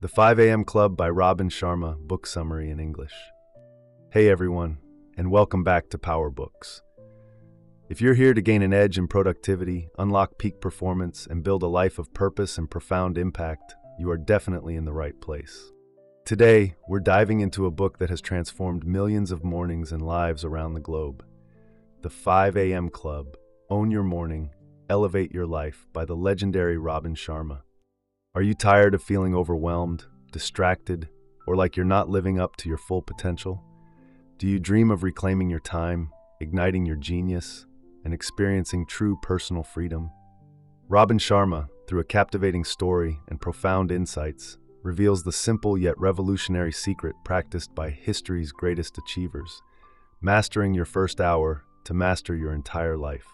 The 5 a.m. Club by RobinSharma, book summary in English. Hey everyone, and welcome back to Power Books. If you're here to gain an edge in productivity, unlock peak performance, and build a life of purpose and profound impact, you are definitely in the right place. Today, we're diving into a book that has transformed millions of mornings and lives around the globe. The 5 a.m. Club, Own Your Morning, Elevate Your Life by the legendary RobinSharma. Are you tired of feeling overwhelmed, distracted, or like you're not living up to your full potential? Do you dream of reclaiming your time, igniting your genius, and experiencing true personal freedom? RobinSharma, through a captivating story and profound insights, reveals the simple yet revolutionary secret practiced by history's greatest achievers, mastering your first hour to master your entire life.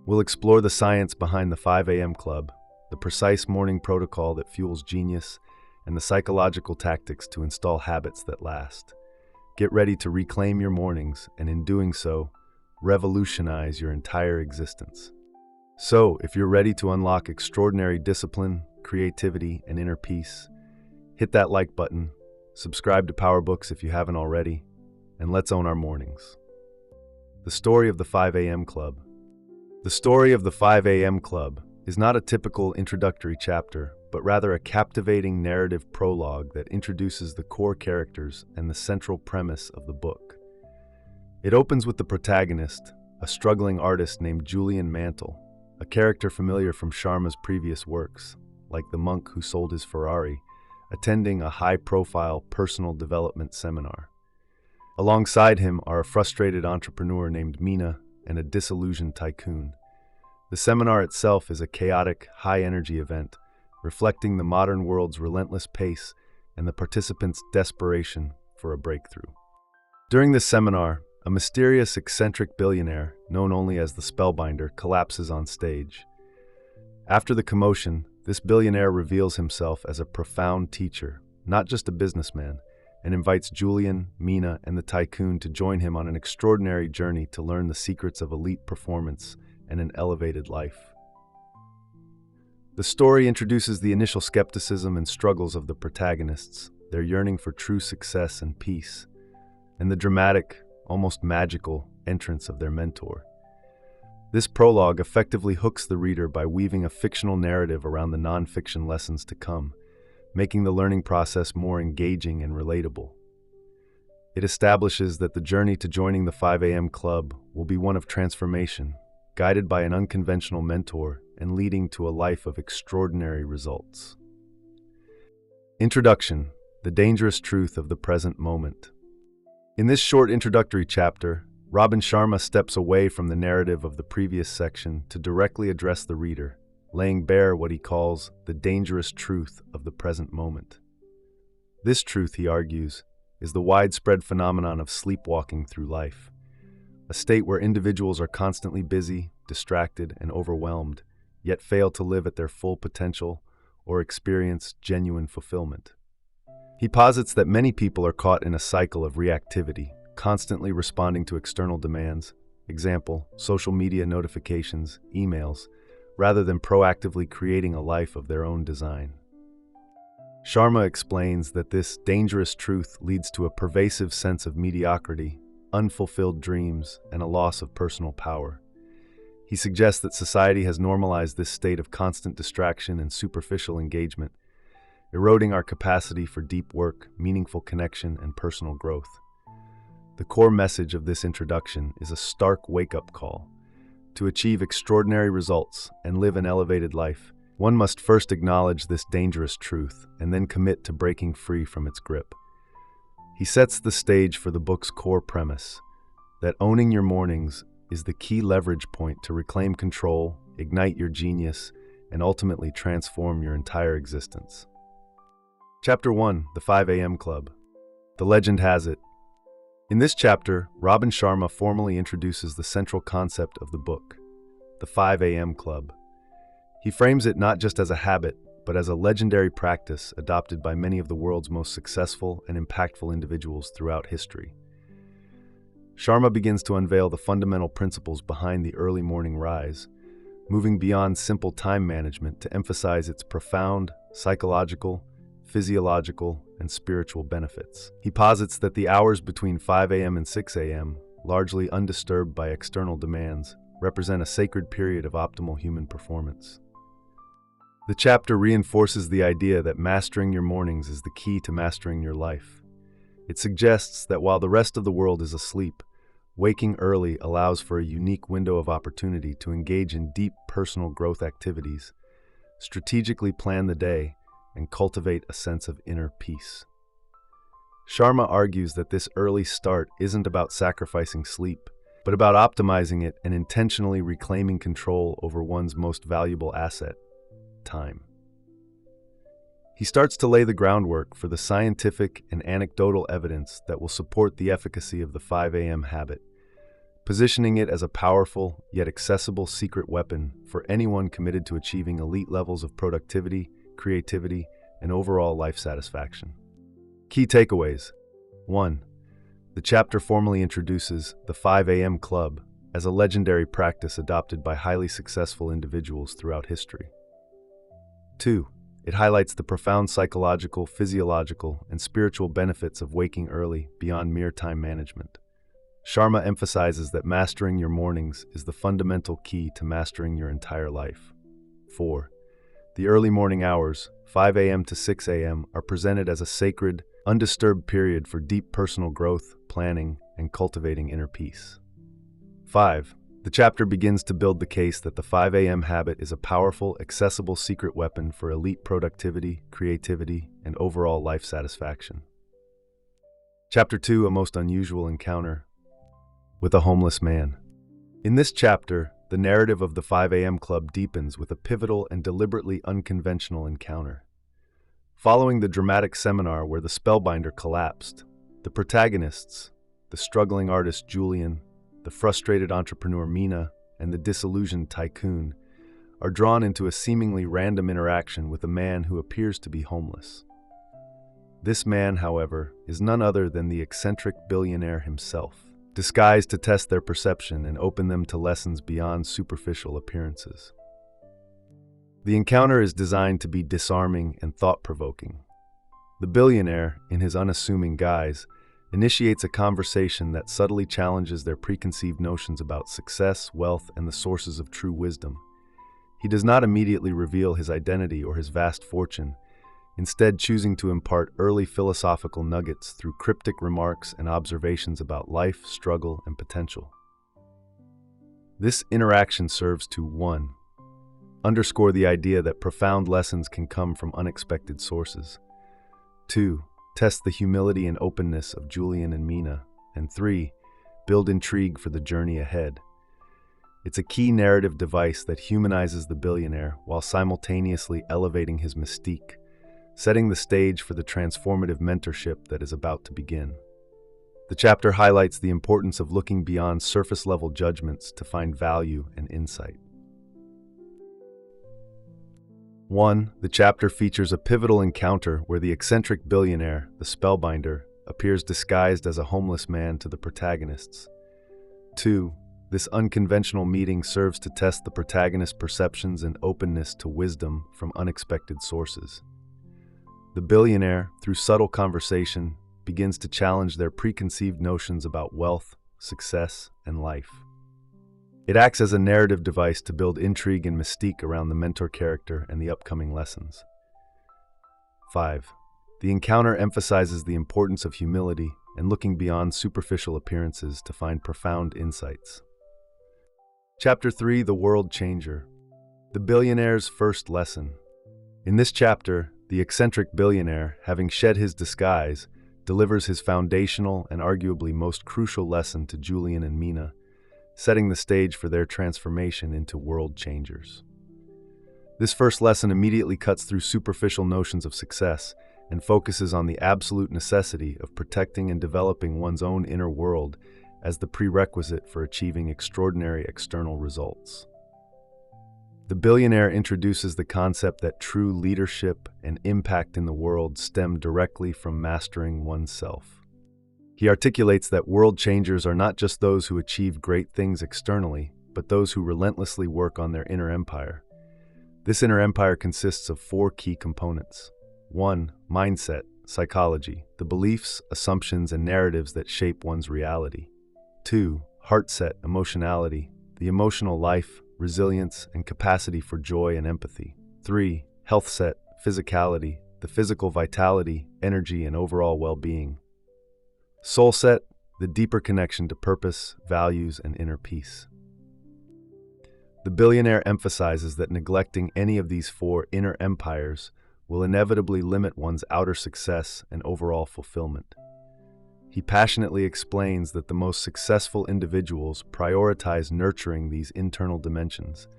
We'll explore the science behind the 5 a.m. Club, the precise morning protocol that fuels genius, and the psychological tactics to install habits that last. Get ready to reclaim your mornings, and in doing so, revolutionize your entire existence. So, if you're ready to unlock extraordinary discipline, creativity, and inner peace, hit that like button, subscribe to Power Books if you haven't already, and let's own our mornings. The story of the 5 a.m. Club. The story of the 5 a.m. Club is not a typical introductory chapter, but rather a captivating narrative prologue that introduces the core characters and the central premise of the book. It opens with the protagonist, a struggling artist named Julian Mantle, a character familiar from Sharma's previous works, like the monk who sold his Ferrari, attending a high-profile personal development seminar. Alongside him are a frustrated entrepreneur named Meena and a disillusioned tycoon. The seminar itself is a chaotic, high-energy event, reflecting the modern world's relentless pace and the participants' desperation for a breakthrough. During this seminar, a mysterious, eccentric billionaire, known only as the Spellbinder, collapses on stage. After the commotion, this billionaire reveals himself as a profound teacher, not just a businessman, and invites Julian, Meena, and the tycoon to join him on an extraordinary journey to learn the secrets of elite performance and an elevated life. The story introduces the initial skepticism and struggles of the protagonists, their yearning for true success and peace, and the dramatic, almost magical, entrance of their mentor. This prologue effectively hooks the reader by weaving a fictional narrative around the non-fiction lessons to come, making the learning process more engaging and relatable. It establishes that the journey to joining the 5 a.m. Club will be one of transformation, guided by an unconventional mentor and leading to a life of extraordinary results. Introduction: The dangerous truth of the present moment. In this short introductory chapter, RobinSharma steps away from the narrative of the previous section to directly address the reader, laying bare what he calls the dangerous truth of the present moment. This truth, he argues, is the widespread phenomenon of sleepwalking through life, a state where individuals are constantly busy, distracted, and overwhelmed, yet fail to live at their full potential or experience genuine fulfillment. He posits that many people are caught in a cycle of reactivity, constantly responding to external demands, example, social media notifications, emails, rather than proactively creating a life of their own design. Sharma explains that this dangerous truth leads to a pervasive sense of mediocrity, unfulfilled dreams, and a loss of personal power. He suggests that society has normalized this state of constant distraction and superficial engagement, eroding our capacity for deep work, meaningful connection, and personal growth. The core message of this introduction is a stark wake-up call. To achieve extraordinary results and live an elevated life, one must first acknowledge this dangerous truth and then commit to breaking free from its grip. He sets the stage for the book's core premise, that owning your mornings is the key leverage point to reclaim control, ignite your genius, and ultimately transform your entire existence. Chapter 1: The 5 a.m. Club. The legend has it. In this chapter, RobinSharma formally introduces the central concept of the book, the 5 a.m. Club. He frames it not just as a habit, but as a legendary practice adopted by many of the world's most successful and impactful individuals throughout history. Sharma begins to unveil the fundamental principles behind the early morning rise, moving beyond simple time management to emphasize its profound psychological, physiological, and spiritual benefits. He posits that the hours between 5 a.m. and 6 a.m., largely undisturbed by external demands, represent a sacred period of optimal human performance. The chapter reinforces the idea that mastering your mornings is the key to mastering your life. It suggests that while the rest of the world is asleep, waking early allows for a unique window of opportunity to engage in deep personal growth activities, strategically plan the day, and cultivate a sense of inner peace. Sharma argues that this early start isn't about sacrificing sleep, but about optimizing it and intentionally reclaiming control over one's most valuable asset, time. He starts to lay the groundwork for the scientific and anecdotal evidence that will support the efficacy of the 5 a.m. habit, positioning it as a powerful yet accessible secret weapon for anyone committed to achieving elite levels of productivity, creativity, and overall life satisfaction. Key takeaways. 1. The chapter formally introduces the 5 a.m. Club as a legendary practice adopted by highly successful individuals throughout history. 2. It highlights the profound psychological, physiological, and spiritual benefits of waking early beyond mere time management. Sharma emphasizes that mastering your mornings is the fundamental key to mastering your entire life. 4. The early morning hours, 5 a.m. to 6 a.m., are presented as a sacred, undisturbed period for deep personal growth, planning, and cultivating inner peace. 5. The chapter begins to build the case that the 5 a.m. habit is a powerful, accessible secret weapon for elite productivity, creativity, and overall life satisfaction. Chapter 2, A Most Unusual Encounter with a Homeless Man. In this chapter, the narrative of the 5 a.m. Club deepens with a pivotal and deliberately unconventional encounter. Following the dramatic seminar where the spellbinder collapsed, the protagonists, the struggling artist Julian, the frustrated entrepreneur Mina, and the disillusioned tycoon, are drawn into a seemingly random interaction with a man who appears to be homeless. This man, however, is none other than the eccentric billionaire himself, disguised to test their perception and open them to lessons beyond superficial appearances. The encounter is designed to be disarming and thought-provoking. The billionaire, in his unassuming guise, initiates a conversation that subtly challenges their preconceived notions about success, wealth, and the sources of true wisdom. He does not immediately reveal his identity or his vast fortune, instead choosing to impart early philosophical nuggets through cryptic remarks and observations about life, struggle, and potential. This interaction serves to 1. Underscore the idea that profound lessons can come from unexpected sources. 2. Test the humility and openness of Julian and Mina. And 3. Build intrigue for the journey ahead. It's a key narrative device that humanizes the billionaire while simultaneously elevating his mystique, setting the stage for the transformative mentorship that is about to begin. The chapter highlights the importance of looking beyond surface-level judgments to find value and insight. 1. The chapter features a pivotal encounter where the eccentric billionaire, the spellbinder, appears disguised as a homeless man to the protagonists. 2. This unconventional meeting serves to test the protagonist's perceptions and openness to wisdom from unexpected sources. The billionaire, through subtle conversation, begins to challenge their preconceived notions about wealth, success, and life. It acts as a narrative device to build intrigue and mystique around the mentor character and the upcoming lessons. 5. The encounter emphasizes the importance of humility and looking beyond superficial appearances to find profound insights. Chapter 3, The World Changer. The Billionaire's First Lesson. In this chapter, the eccentric billionaire, having shed his disguise, delivers his foundational and arguably most crucial lesson to Julian and Mina, setting the stage for their transformation into world changers. This first lesson immediately cuts through superficial notions of success and focuses on the absolute necessity of protecting and developing one's own inner world as the prerequisite for achieving extraordinary external results. The billionaire introduces the concept that true leadership and impact in the world stem directly from mastering oneself. He articulates that world changers are not just those who achieve great things externally, but those who relentlessly work on their inner empire. This inner empire consists of 4 key components. 1. Mindset, psychology, the beliefs, assumptions, and narratives that shape one's reality. 2. Heartset, emotionality, the emotional life, resilience, and capacity for joy and empathy. 3. Healthset, physicality, the physical vitality, energy, and overall well-being. Soulset, the deeper connection to purpose, values, and inner peace. The billionaire emphasizes that neglecting any of these four inner empires will inevitably limit one's outer success and overall fulfillment. He passionately explains that the most successful individuals prioritize nurturing these internal dimensions,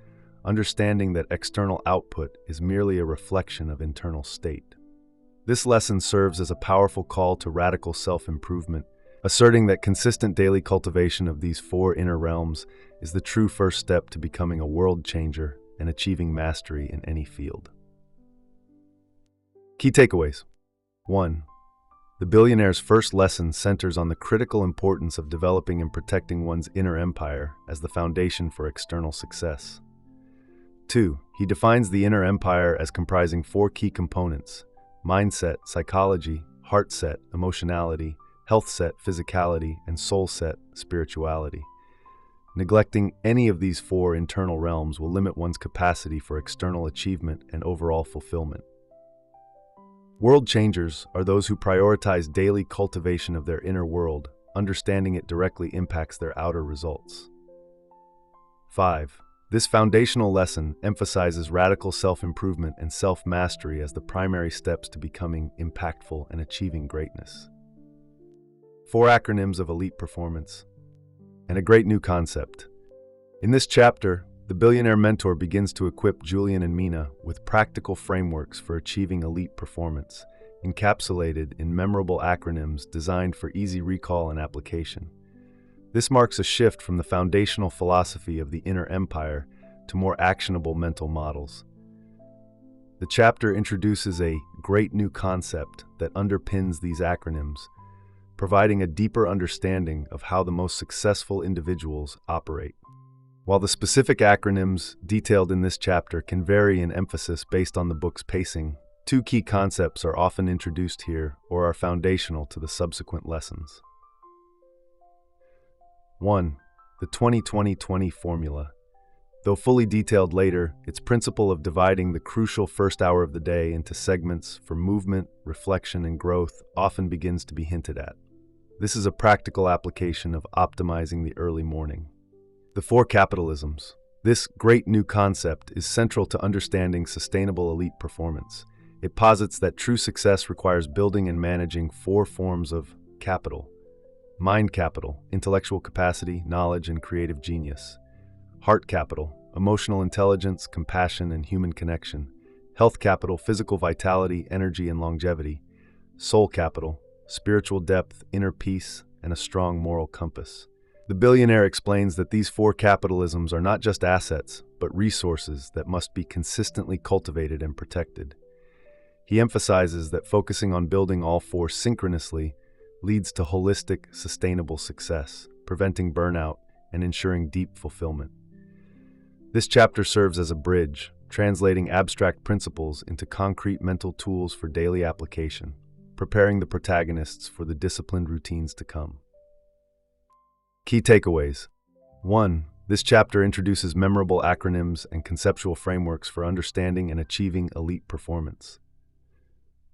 understanding that external output is merely a reflection of internal state. This lesson serves as a powerful call to radical self-improvement, asserting that consistent daily cultivation of these four inner realms is the true first step to becoming a world changer and achieving mastery in any field. Key takeaways. 1. The billionaire's first lesson centers on the critical importance of developing and protecting one's inner empire as the foundation for external success. 2. He defines the inner empire as comprising four key components: mindset, psychology, heartset, emotionality, healthset, physicality, and soulset, spirituality. Neglecting any of these four internal realms will limit one's capacity for external achievement and overall fulfillment. World changers are those who prioritize daily cultivation of their inner world, understanding it directly impacts their outer results. 5. This foundational lesson emphasizes radical self-improvement and self-mastery as the primary steps to becoming impactful and achieving greatness. 4 acronyms of elite performance, and a great new concept. In this chapter, the billionaire mentor begins to equip Julian and Mina with practical frameworks for achieving elite performance, encapsulated in memorable acronyms designed for easy recall and application. This marks a shift from the foundational philosophy of the inner empire to more actionable mental models. The chapter introduces a great new concept that underpins these acronyms, providing a deeper understanding of how the most successful individuals operate. While the specific acronyms detailed in this chapter can vary in emphasis based on the book's pacing, 2 key concepts are often introduced here or are foundational to the subsequent lessons. 1. The 20-20-20 formula. Though fully detailed later, its principle of dividing the crucial first hour of the day into segments for movement, reflection, and growth often begins to be hinted at. This is a practical application of optimizing the early morning. The 4 capitalisms. This great new concept is central to understanding sustainable elite performance. It posits that true success requires building and managing 4 forms of capital: mind capital, intellectual capacity, knowledge, and creative genius; heart capital, emotional intelligence, compassion, and human connection; health capital, physical vitality, energy, and longevity; soul capital, spiritual depth, inner peace, and a strong moral compass. The billionaire explains that these 4 capitalisms are not just assets, but resources that must be consistently cultivated and protected. He emphasizes that focusing on building all 4 synchronously leads to holistic, sustainable success, preventing burnout and ensuring deep fulfillment. This chapter serves as a bridge, translating abstract principles into concrete mental tools for daily application, preparing the protagonists for the disciplined routines to come. Key takeaways. 1. This chapter introduces memorable acronyms and conceptual frameworks for understanding and achieving elite performance.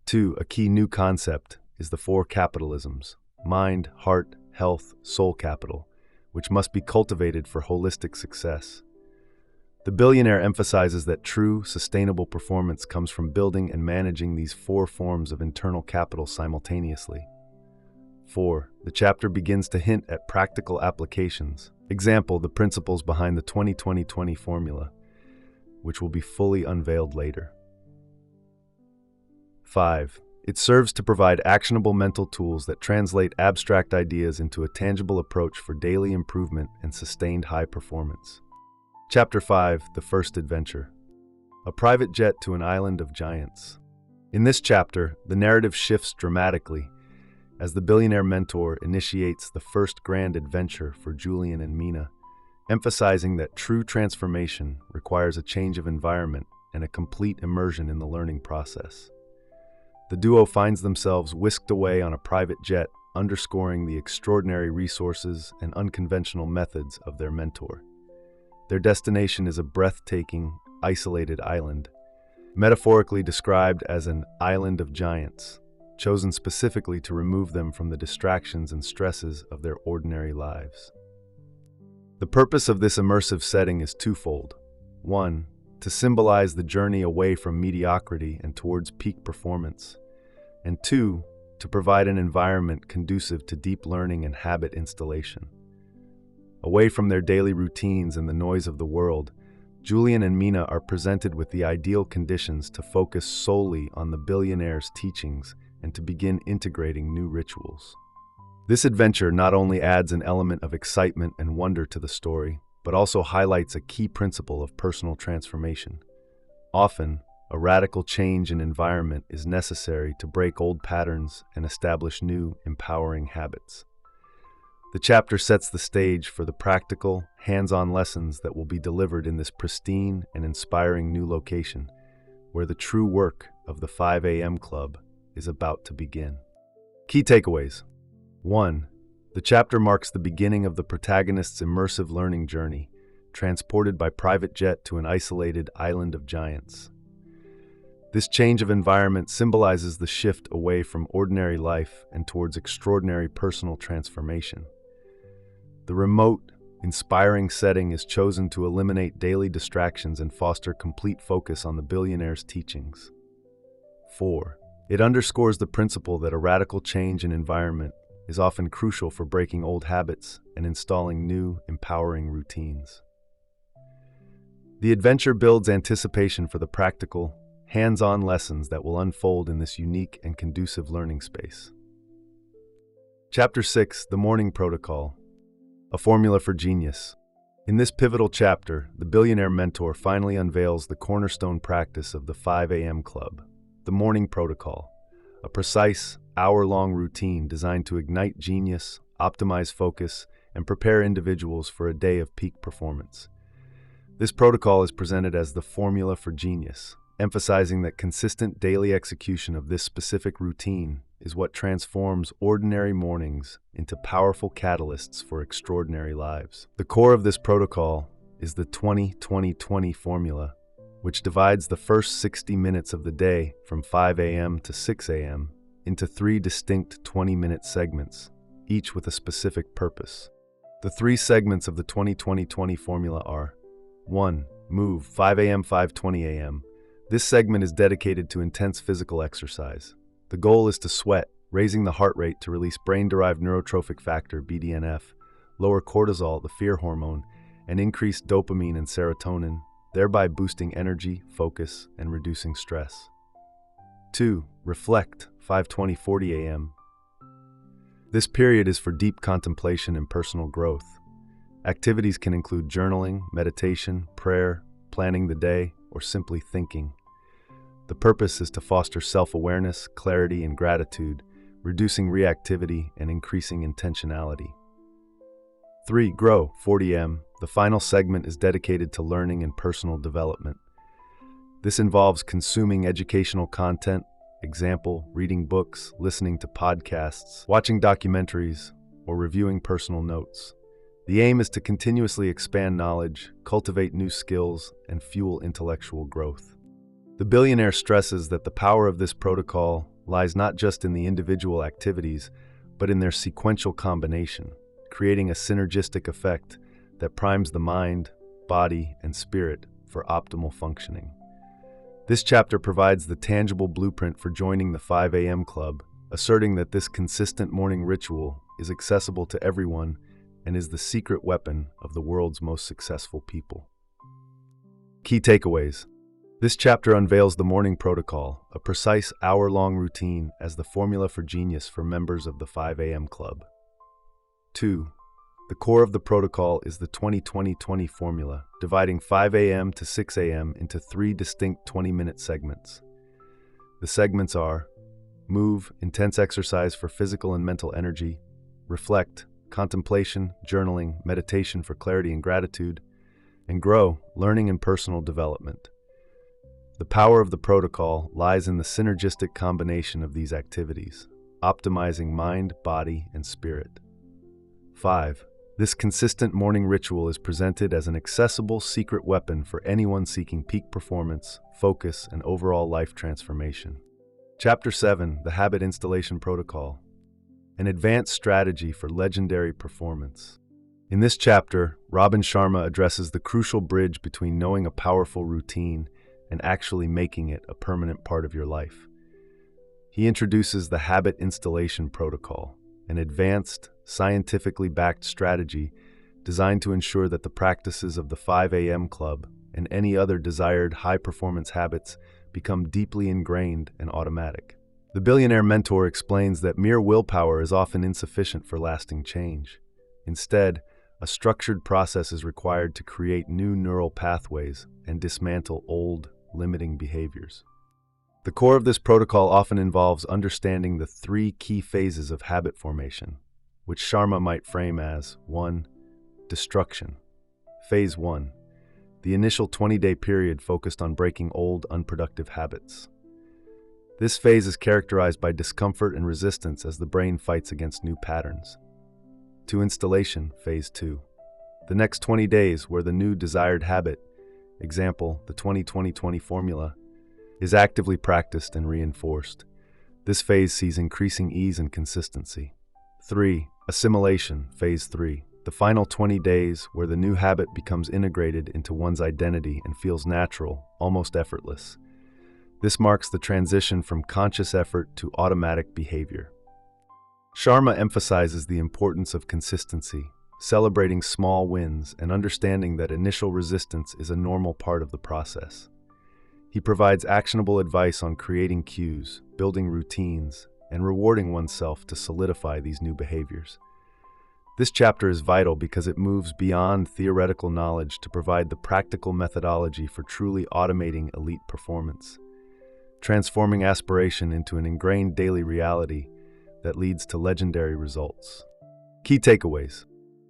2. A key new concept is the 4 capitalisms: mind, heart, health, soul capital, which must be cultivated for holistic success. The billionaire emphasizes that true, sustainable performance comes from building and managing these 4 forms of internal capital simultaneously. 4. The chapter begins to hint at practical applications. Example, the principles behind the 20-20-20 formula, which will be fully unveiled later. 5. It serves to provide actionable mental tools that translate abstract ideas into a tangible approach for daily improvement and sustained high performance. Chapter 5, The First Adventure. A private jet to an island of giants. In this chapter, the narrative shifts dramatically as the billionaire mentor initiates the first grand adventure for Julian and Mina, emphasizing that true transformation requires a change of environment and a complete immersion in the learning process. the duo finds themselves whisked away on a private jet, underscoring the extraordinary resources and unconventional methods of their mentor. Their destination is a breathtaking, isolated island, metaphorically described as an island of giants, chosen specifically to remove them from the distractions and stresses of their ordinary lives. The purpose of this immersive setting is twofold. One, to symbolize the journey away from mediocrity and towards peak performance. And two, to provide an environment conducive to deep learning and habit installation. Away from their daily routines and the noise of the world, Julian and Mina are presented with the ideal conditions to focus solely on the billionaire's teachings and to begin integrating new rituals. This adventure not only adds an element of excitement and wonder to the story, but also highlights a key principle of personal transformation. Often, a radical change in environment is necessary to break old patterns and establish new, empowering habits. The chapter sets the stage for the practical, hands-on lessons that will be delivered in this pristine and inspiring new location, where the true work of the 5 a.m. Club is about to begin. Key takeaways. 1. The chapter marks the beginning of the protagonist's immersive learning journey, transported by private jet to an isolated island of giants. This change of environment symbolizes the shift away from ordinary life and towards extraordinary personal transformation. The remote, inspiring setting is chosen to eliminate daily distractions and foster complete focus on the billionaire's teachings. 4. It underscores the principle that a radical change in environment is often crucial for breaking old habits and installing new, empowering routines. The adventure builds anticipation for the practical, hands-on lessons that will unfold in this unique and conducive learning space. Chapter 6, The Morning Protocol, a Formula for Genius. In this pivotal chapter, the billionaire mentor finally unveils the cornerstone practice of the 5 a.m. Club, the Morning Protocol, a precise, hour-long routine designed to ignite genius, optimize focus, and prepare individuals for a day of peak performance. This protocol is presented as the formula for genius, emphasizing that consistent daily execution of this specific routine is what transforms ordinary mornings into powerful catalysts for extraordinary lives. The core of this protocol is the 20-20-20 formula, which divides the first 60 minutes of the day from 5 a.m. to 6 a.m. into 3 distinct 20-minute segments, each with a specific purpose. The 3 segments of the 20-20-20 formula are: 1. Move, 5 a.m. 5:20 a.m. This segment is dedicated to intense physical exercise. The goal is to sweat, raising the heart rate to release brain-derived neurotrophic factor, BDNF, lower cortisol, the fear hormone, and increase dopamine and serotonin, thereby boosting energy, focus, and reducing stress. 2. Reflect, 5:20-40 a.m. This period is for deep contemplation and personal growth. Activities can include journaling, meditation, prayer, planning the day, or simply thinking. The purpose is to foster self-awareness, clarity, and gratitude, reducing reactivity and increasing intentionality. 3. Grow, 40 a.m. The final segment is dedicated to learning and personal development. This involves consuming educational content, example, reading books, listening to podcasts, watching documentaries, or reviewing personal notes. The aim is to continuously expand knowledge, cultivate new skills, and fuel intellectual growth. The billionaire stresses that the power of this protocol lies not just in the individual activities, but in their sequential combination, creating a synergistic effect that primes the mind, body, and spirit for optimal functioning. This chapter provides the tangible blueprint for joining the 5 a.m. Club, asserting that this consistent morning ritual is accessible to everyone and is the secret weapon of the world's most successful people. Key takeaways. This chapter unveils the morning protocol, a precise hour-long routine as the formula for genius for members of the 5 a.m. Club. 2. The core of the protocol is the 20-20-20 formula, dividing 5 a.m. to 6 a.m. into 3 distinct 20-minute segments. The segments are: move, intense exercise for physical and mental energy; reflect, contemplation, journaling, meditation for clarity and gratitude; and grow, learning and personal development. The power of the protocol lies in the synergistic combination of these activities, optimizing mind, body, and spirit. 5. This consistent morning ritual is presented as an accessible secret weapon for anyone seeking peak performance, focus, and overall life transformation. Chapter 7, The Habit Installation Protocol, an advanced strategy for legendary performance. In this chapter, RobinSharma addresses the crucial bridge between knowing a powerful routine and actually making it a permanent part of your life. He introduces the Habit Installation Protocol, an advanced, scientifically backed strategy designed to ensure that the practices of the 5 a.m. Club and any other desired high-performance habits become deeply ingrained and automatic. The billionaire mentor explains that mere willpower is often insufficient for lasting change. Instead, a structured process is required to create new neural pathways and dismantle old, limiting behaviors. The core of this protocol often involves understanding the 3 key phases of habit formation, which Sharma might frame as 1. Destruction. Phase 1. The initial 20-day period focused on breaking old, unproductive habits. This phase is characterized by discomfort and resistance as the brain fights against new patterns. To installation, Phase 2. The next 20 days where the new desired habit, example, the 20-20-20 formula, is actively practiced and reinforced. This phase sees increasing ease and consistency. 3. Assimilation, Phase 3. The final 20 days where the new habit becomes integrated into one's identity and feels natural, almost effortless. This marks the transition from conscious effort to automatic behavior. Sharma emphasizes the importance of consistency, celebrating small wins and understanding that initial resistance is a normal part of the process. He provides actionable advice on creating cues, building routines, and rewarding oneself to solidify these new behaviors. This chapter is vital because it moves beyond theoretical knowledge to provide the practical methodology for truly automating elite performance, transforming aspiration into an ingrained daily reality that leads to legendary results. Key takeaways.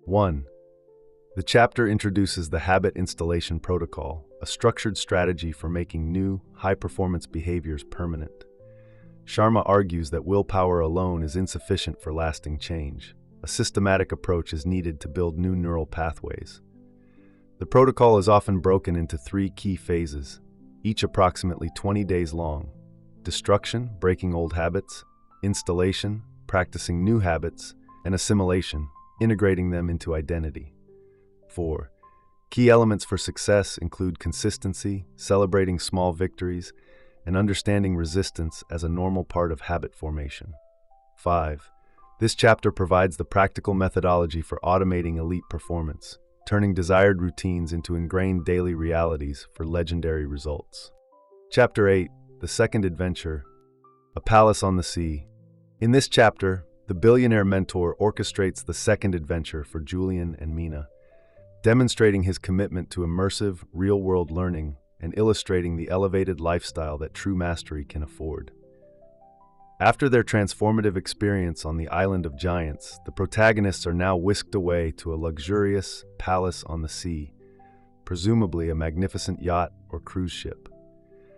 1. The chapter introduces the Habit Installation Protocol, a structured strategy for making new, high-performance behaviors permanent. Sharma argues that willpower alone is insufficient for lasting change. A systematic approach is needed to build new neural pathways. The protocol is often broken into 3 key phases, each approximately 20 days long: destruction, breaking old habits; installation, practicing new habits; and assimilation, integrating them into identity. 4. Key elements for success include consistency, celebrating small victories, and understanding resistance as a normal part of habit formation. 5. This chapter provides the practical methodology for automating elite performance, turning desired routines into ingrained daily realities for legendary results. Chapter 8, The Second Adventure, A Palace on the Sea. In this chapter, the billionaire mentor orchestrates the second adventure for Julian and Mina, demonstrating his commitment to immersive, real-world learning and illustrating the elevated lifestyle that true mastery can afford. After their transformative experience on the Island of Giants, the protagonists are now whisked away to a luxurious palace on the sea, presumably a magnificent yacht or cruise ship.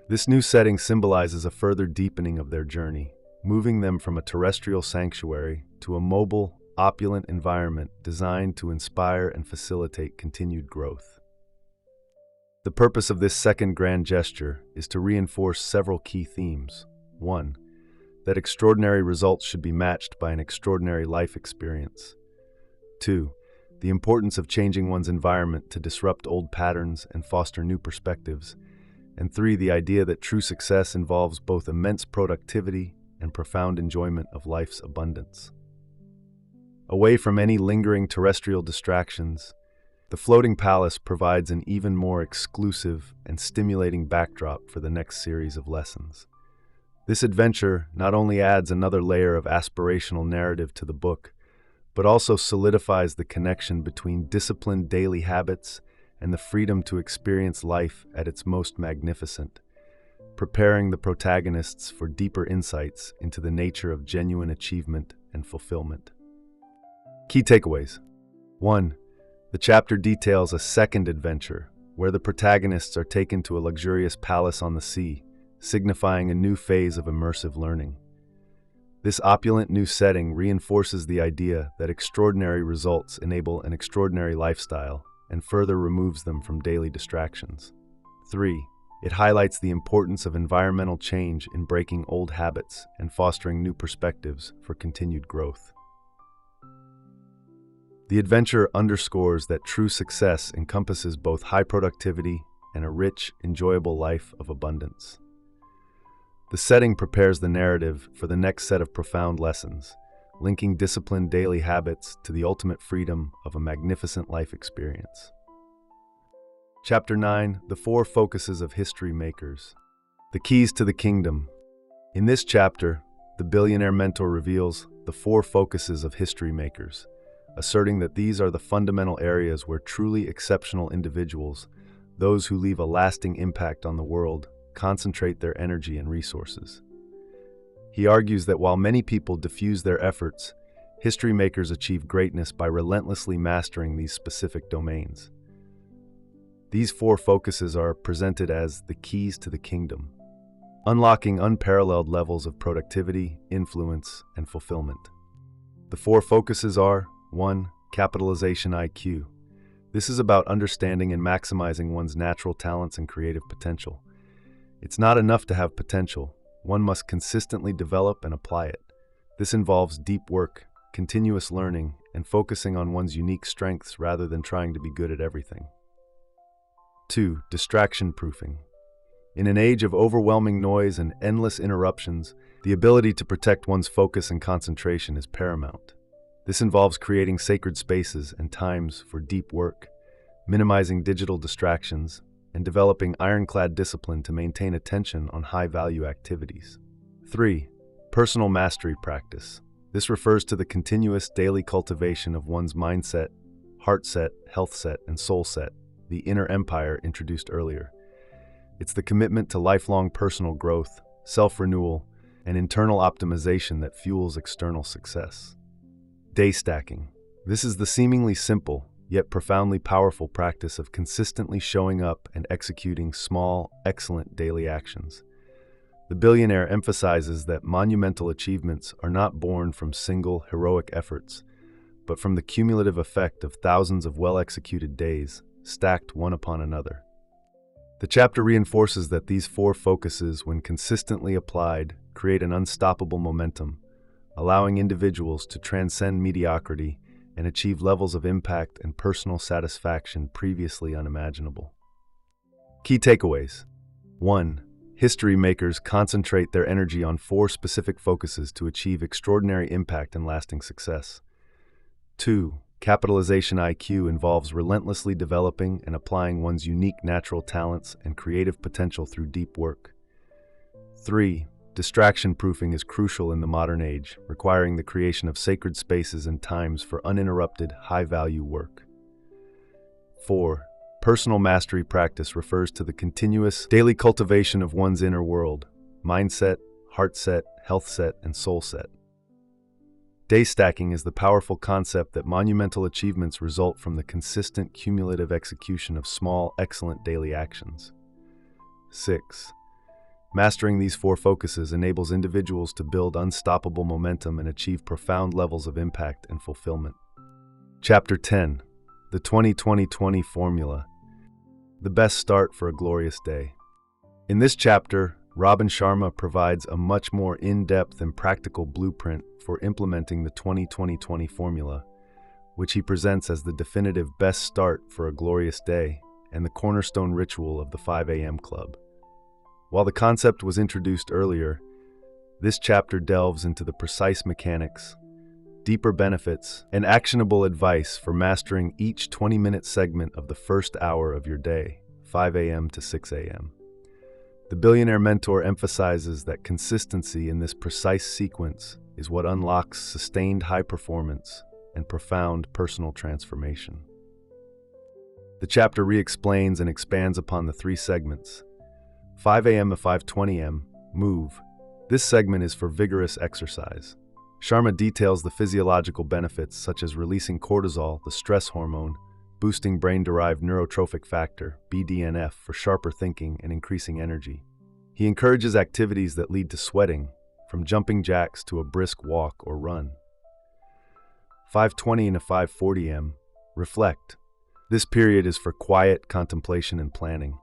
This new setting symbolizes a further deepening of their journey, moving them from a terrestrial sanctuary to a mobile, opulent environment designed to inspire and facilitate continued growth. The purpose of this second grand gesture is to reinforce several key themes. 1. That extraordinary results should be matched by an extraordinary life experience. 2. The importance of changing one's environment to disrupt old patterns and foster new perspectives. And 3. The idea that true success involves both immense productivity and profound enjoyment of life's abundance. Away from any lingering terrestrial distractions, the floating palace provides an even more exclusive and stimulating backdrop for the next series of lessons. This adventure not only adds another layer of aspirational narrative to the book, but also solidifies the connection between disciplined daily habits and the freedom to experience life at its most magnificent, preparing the protagonists for deeper insights into the nature of genuine achievement and fulfillment. Key takeaways. 1. The chapter details a second adventure, where the protagonists are taken to a luxurious palace on the sea, signifying a new phase of immersive learning. This opulent new setting reinforces the idea that extraordinary results enable an extraordinary lifestyle and further removes them from daily distractions. 3. It highlights the importance of environmental change in breaking old habits and fostering new perspectives for continued growth. The adventure underscores that true success encompasses both high productivity and a rich, enjoyable life of abundance. The setting prepares the narrative for the next set of profound lessons, linking disciplined daily habits to the ultimate freedom of a magnificent life experience. Chapter 9: The Four Focuses of History Makers. The Keys to the Kingdom. In this chapter, the billionaire mentor reveals the four focuses of history makers, asserting that these are the fundamental areas where truly exceptional individuals, those who leave a lasting impact on the world, concentrate their energy and resources. He argues that while many people diffuse their efforts, history makers achieve greatness by relentlessly mastering these specific domains. These four focuses are presented as the keys to the kingdom, unlocking unparalleled levels of productivity, influence, and fulfillment. The four focuses are: 1. Capitalization IQ. This is about understanding and maximizing one's natural talents and creative potential. It's not enough to have potential. One must consistently develop and apply it. This involves deep work, continuous learning, and focusing on one's unique strengths rather than trying to be good at everything. 2. Distraction proofing. In an age of overwhelming noise and endless interruptions, the ability to protect one's focus and concentration is paramount. This involves creating sacred spaces and times for deep work, minimizing digital distractions, and developing ironclad discipline to maintain attention on high-value activities. 3. Personal mastery practice. This refers to the continuous daily cultivation of one's mindset, heart set, health set, and soul set, the inner empire introduced earlier. It's the commitment to lifelong personal growth, self-renewal, and internal optimization that fuels external success. Day stacking. This is the seemingly simple, yet profoundly powerful practice of consistently showing up and executing small, excellent daily actions. The billionaire emphasizes that monumental achievements are not born from single, heroic efforts, but from the cumulative effect of thousands of well-executed days, stacked one upon another. The chapter reinforces that these four focuses, when consistently applied, create an unstoppable momentum, allowing individuals to transcend mediocrity and achieve levels of impact and personal satisfaction previously unimaginable. Key takeaways. 1. History makers concentrate their energy on four specific focuses to achieve extraordinary impact and lasting success. 2. Capitalization IQ involves relentlessly developing and applying one's unique natural talents and creative potential through deep work. 3. Distraction proofing is crucial in the modern age, requiring the creation of sacred spaces and times for uninterrupted, high-value work. 4. Personal mastery practice refers to the continuous daily cultivation of one's inner world, mindset, heart set, health set, and soul set. Day stacking is the powerful concept that monumental achievements result from the consistent cumulative execution of small, excellent daily actions. 6. Mastering these four focuses enables individuals to build unstoppable momentum and achieve profound levels of impact and fulfillment. Chapter 10: The 20-20-20 Formula. The best start for a glorious day. In this chapter, RobinSharma provides a much more in-depth and practical blueprint for implementing the 20-20-20 formula, which he presents as the definitive best start for a glorious day and the cornerstone ritual of the 5 a.m. club. While the concept was introduced earlier, this chapter delves into the precise mechanics, deeper benefits, and actionable advice for mastering each 20-minute segment of the first hour of your day, 5 a.m. to 6 a.m. The billionaire mentor emphasizes that consistency in this precise sequence is what unlocks sustained high performance and profound personal transformation. The chapter re-explains and expands upon the three segments. 5 a.m. to 5:20 a.m. Move. This segment is for vigorous exercise. Sharma details the physiological benefits such as releasing cortisol, the stress hormone, boosting brain-derived neurotrophic factor, BDNF, for sharper thinking and increasing energy. He encourages activities that lead to sweating, from jumping jacks to a brisk walk or run. 5:20 to 5:40 am. Reflect. This period is for quiet contemplation and planning.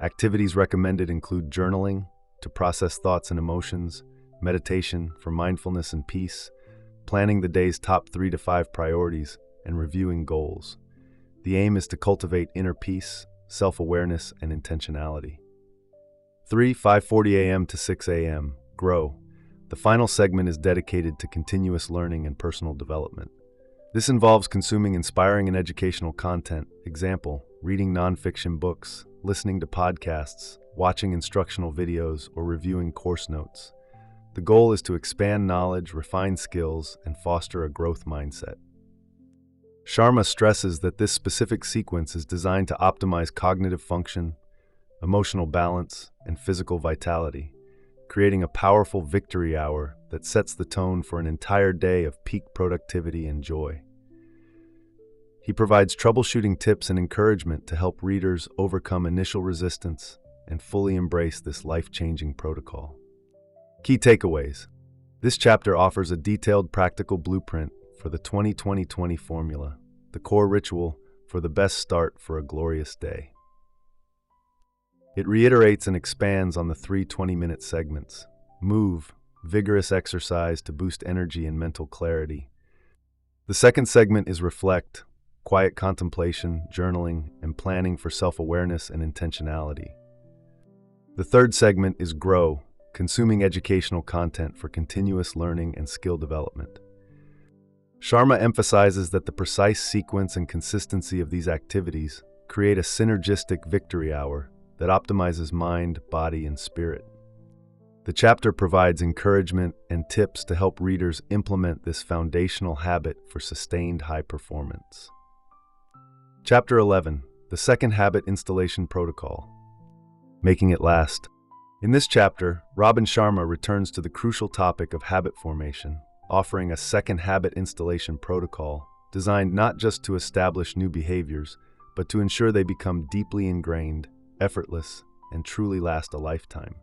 Activities recommended include journaling, to process thoughts and emotions, meditation for mindfulness and peace, planning the day's top 3 to 5 priorities, and reviewing goals. The aim is to cultivate inner peace, self-awareness, and intentionality. 5:40 am to 6 am. Grow. The final segment is dedicated to continuous learning and personal development. This involves consuming inspiring and educational content, example, reading nonfiction books, listening to podcasts, watching instructional videos, or reviewing course notes. The goal is to expand knowledge, refine skills, and foster a growth mindset. Sharma stresses that this specific sequence is designed to optimize cognitive function, emotional balance, and physical vitality, creating a powerful victory hour that sets the tone for an entire day of peak productivity and joy. He provides troubleshooting tips and encouragement to help readers overcome initial resistance and fully embrace this life-changing protocol. Key takeaways. This chapter offers a detailed practical blueprint for the 20-20-20 formula, the core ritual for the best start for a glorious day. It reiterates and expands on the 3 20-minute segments: move, vigorous exercise to boost energy and mental clarity. The second segment is reflect, quiet contemplation, journaling, and planning for self-awareness and intentionality. The third segment is grow, consuming educational content for continuous learning and skill development. Sharma emphasizes that the precise sequence and consistency of these activities create a synergistic victory hour that optimizes mind, body, and spirit. The chapter provides encouragement and tips to help readers implement this foundational habit for sustained high performance. Chapter 11, the second habit installation protocol. Making it last. In this chapter, RobinSharma returns to the crucial topic of habit formation, offering a second habit installation protocol designed not just to establish new behaviors, but to ensure they become deeply ingrained, effortless, and truly last a lifetime.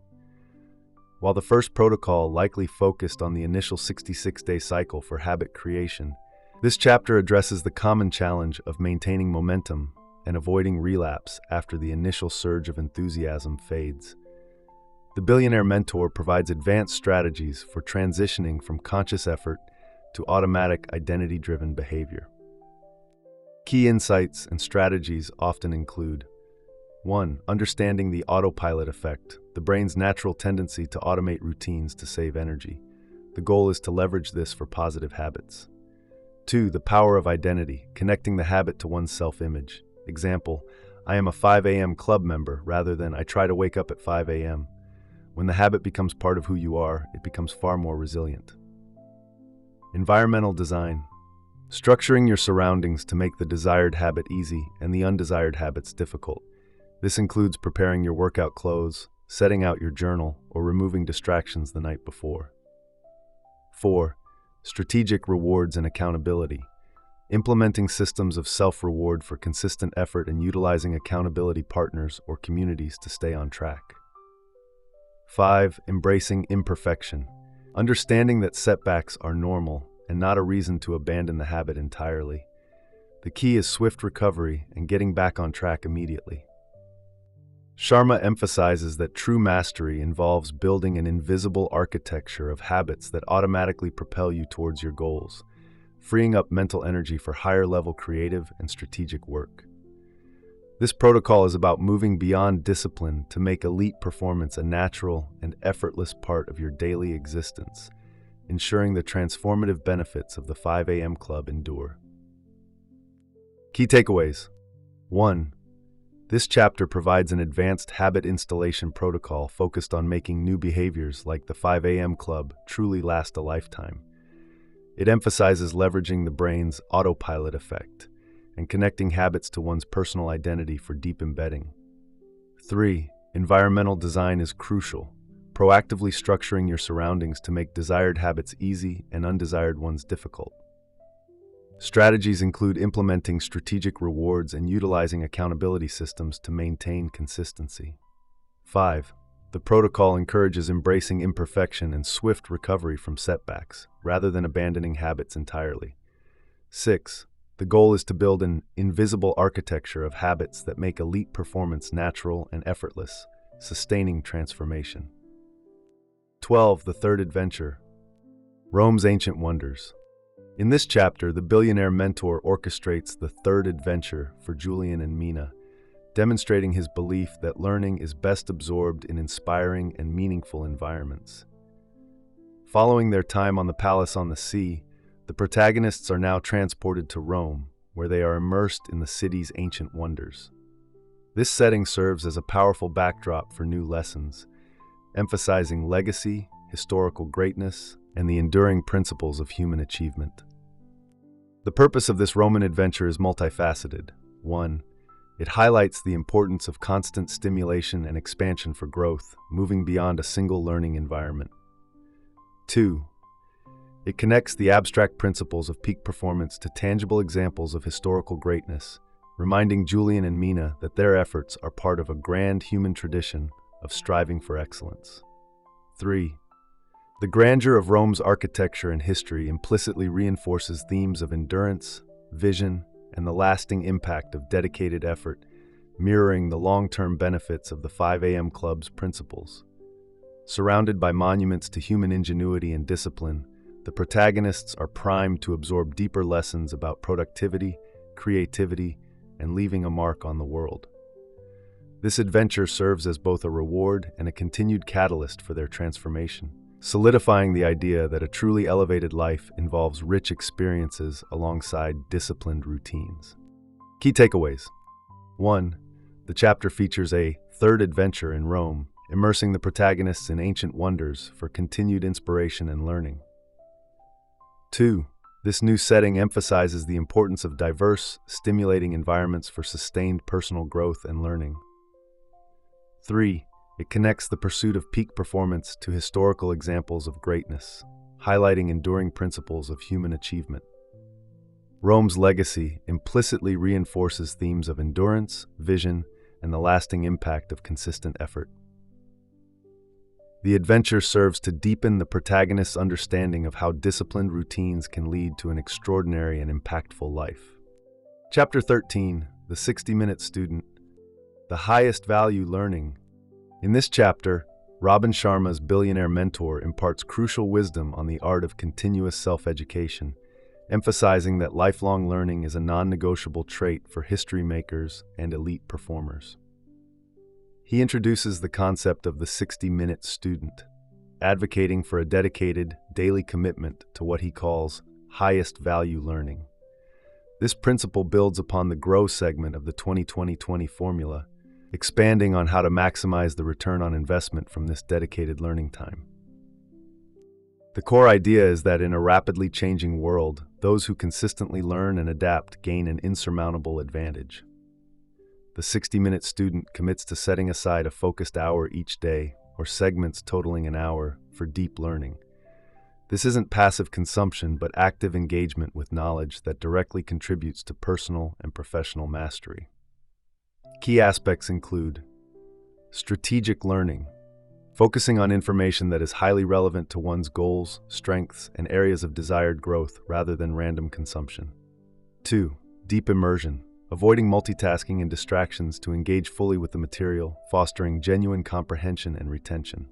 While the first protocol likely focused on the initial 66-day cycle for habit creation, this chapter addresses the common challenge of maintaining momentum and avoiding relapse after the initial surge of enthusiasm fades. The billionaire mentor provides advanced strategies for transitioning from conscious effort to automatic identity-driven behavior. Key insights and strategies often include: 1. Understanding the autopilot effect, the brain's natural tendency to automate routines to save energy. The goal is to leverage this for positive habits. 2. The power of identity, connecting the habit to one's self-image. Example, I am a 5 a.m. club member rather than I try to wake up at 5 a.m. When the habit becomes part of who you are, it becomes far more resilient. Environmental design, structuring your surroundings to make the desired habit easy and the undesired habits difficult. This includes preparing your workout clothes, setting out your journal, or removing distractions the night before. 4. Strategic rewards and accountability, implementing systems of self-reward for consistent effort and utilizing accountability partners or communities to stay on track. 5. Embracing imperfection, understanding that setbacks are normal and not a reason to abandon the habit entirely. The key is swift recovery and getting back on track immediately. Sharma emphasizes that true mastery involves building an invisible architecture of habits that automatically propel you towards your goals, freeing up mental energy for higher-level creative and strategic work. This protocol is about moving beyond discipline to make elite performance a natural and effortless part of your daily existence, ensuring the transformative benefits of the 5 a.m. club endure. Key takeaways. 1. This chapter provides an advanced habit installation protocol focused on making new behaviors like the 5 a.m. club truly last a lifetime. It emphasizes leveraging the brain's autopilot effect and connecting habits to one's personal identity for deep embedding. 3. Environmental design is crucial, proactively structuring your surroundings to make desired habits easy and undesired ones difficult. Strategies include implementing strategic rewards and utilizing accountability systems to maintain consistency. 5. The protocol encourages embracing imperfection and swift recovery from setbacks, rather than abandoning habits entirely. 6. The goal is to build an invisible architecture of habits that make elite performance natural and effortless, sustaining transformation. 12. The third adventure, Rome's ancient wonders. In this chapter, the billionaire mentor orchestrates the third adventure for Julian and Mina, demonstrating his belief that learning is best absorbed in inspiring and meaningful environments. Following their time on the palace on the sea, the protagonists are now transported to Rome, where they are immersed in the city's ancient wonders. This setting serves as a powerful backdrop for new lessons, emphasizing legacy, historical greatness, and the enduring principles of human achievement. The purpose of this Roman adventure is multifaceted. 1. It highlights the importance of constant stimulation and expansion for growth, moving beyond a single learning environment. 2. It connects the abstract principles of peak performance to tangible examples of historical greatness, reminding Julian and Mina that their efforts are part of a grand human tradition of striving for excellence. 3. The grandeur of Rome's architecture and history implicitly reinforces themes of endurance, vision, and the lasting impact of dedicated effort, mirroring the long-term benefits of the 5 a.m. Club's principles. Surrounded by monuments to human ingenuity and discipline, the protagonists are primed to absorb deeper lessons about productivity, creativity, and leaving a mark on the world. This adventure serves as both a reward and a continued catalyst for their transformation, solidifying the idea that a truly elevated life involves rich experiences alongside disciplined routines. Key takeaways. 1. The chapter features a third adventure in Rome, immersing the protagonists in ancient wonders for continued inspiration and learning. 2. This new setting emphasizes the importance of diverse, stimulating environments for sustained personal growth and learning. 3. It connects the pursuit of peak performance to historical examples of greatness, highlighting enduring principles of human achievement. Rome's legacy implicitly reinforces themes of endurance, vision, and the lasting impact of consistent effort. The adventure serves to deepen the protagonist's understanding of how disciplined routines can lead to an extraordinary and impactful life. Chapter 13, The 60-Minute Student, The Highest Value Learning. In this chapter, RobinSharma's billionaire mentor imparts crucial wisdom on the art of continuous self-education, emphasizing that lifelong learning is a non-negotiable trait for history makers and elite performers. He introduces the concept of the 60-minute student, advocating for a dedicated, daily commitment to what he calls highest value learning. This principle builds upon the GROW segment of the 20-20-20 formula, expanding on how to maximize the return on investment from this dedicated learning time. The core idea is that in a rapidly changing world, those who consistently learn and adapt gain an insurmountable advantage. The 60-minute student commits to setting aside a focused hour each day, or segments totaling an hour, for deep learning. This isn't passive consumption, but active engagement with knowledge that directly contributes to personal and professional mastery. Key aspects include strategic learning, focusing on information that is highly relevant to one's goals, strengths, and areas of desired growth rather than random consumption. 2. Deep immersion, avoiding multitasking and distractions to engage fully with the material, fostering genuine comprehension and retention.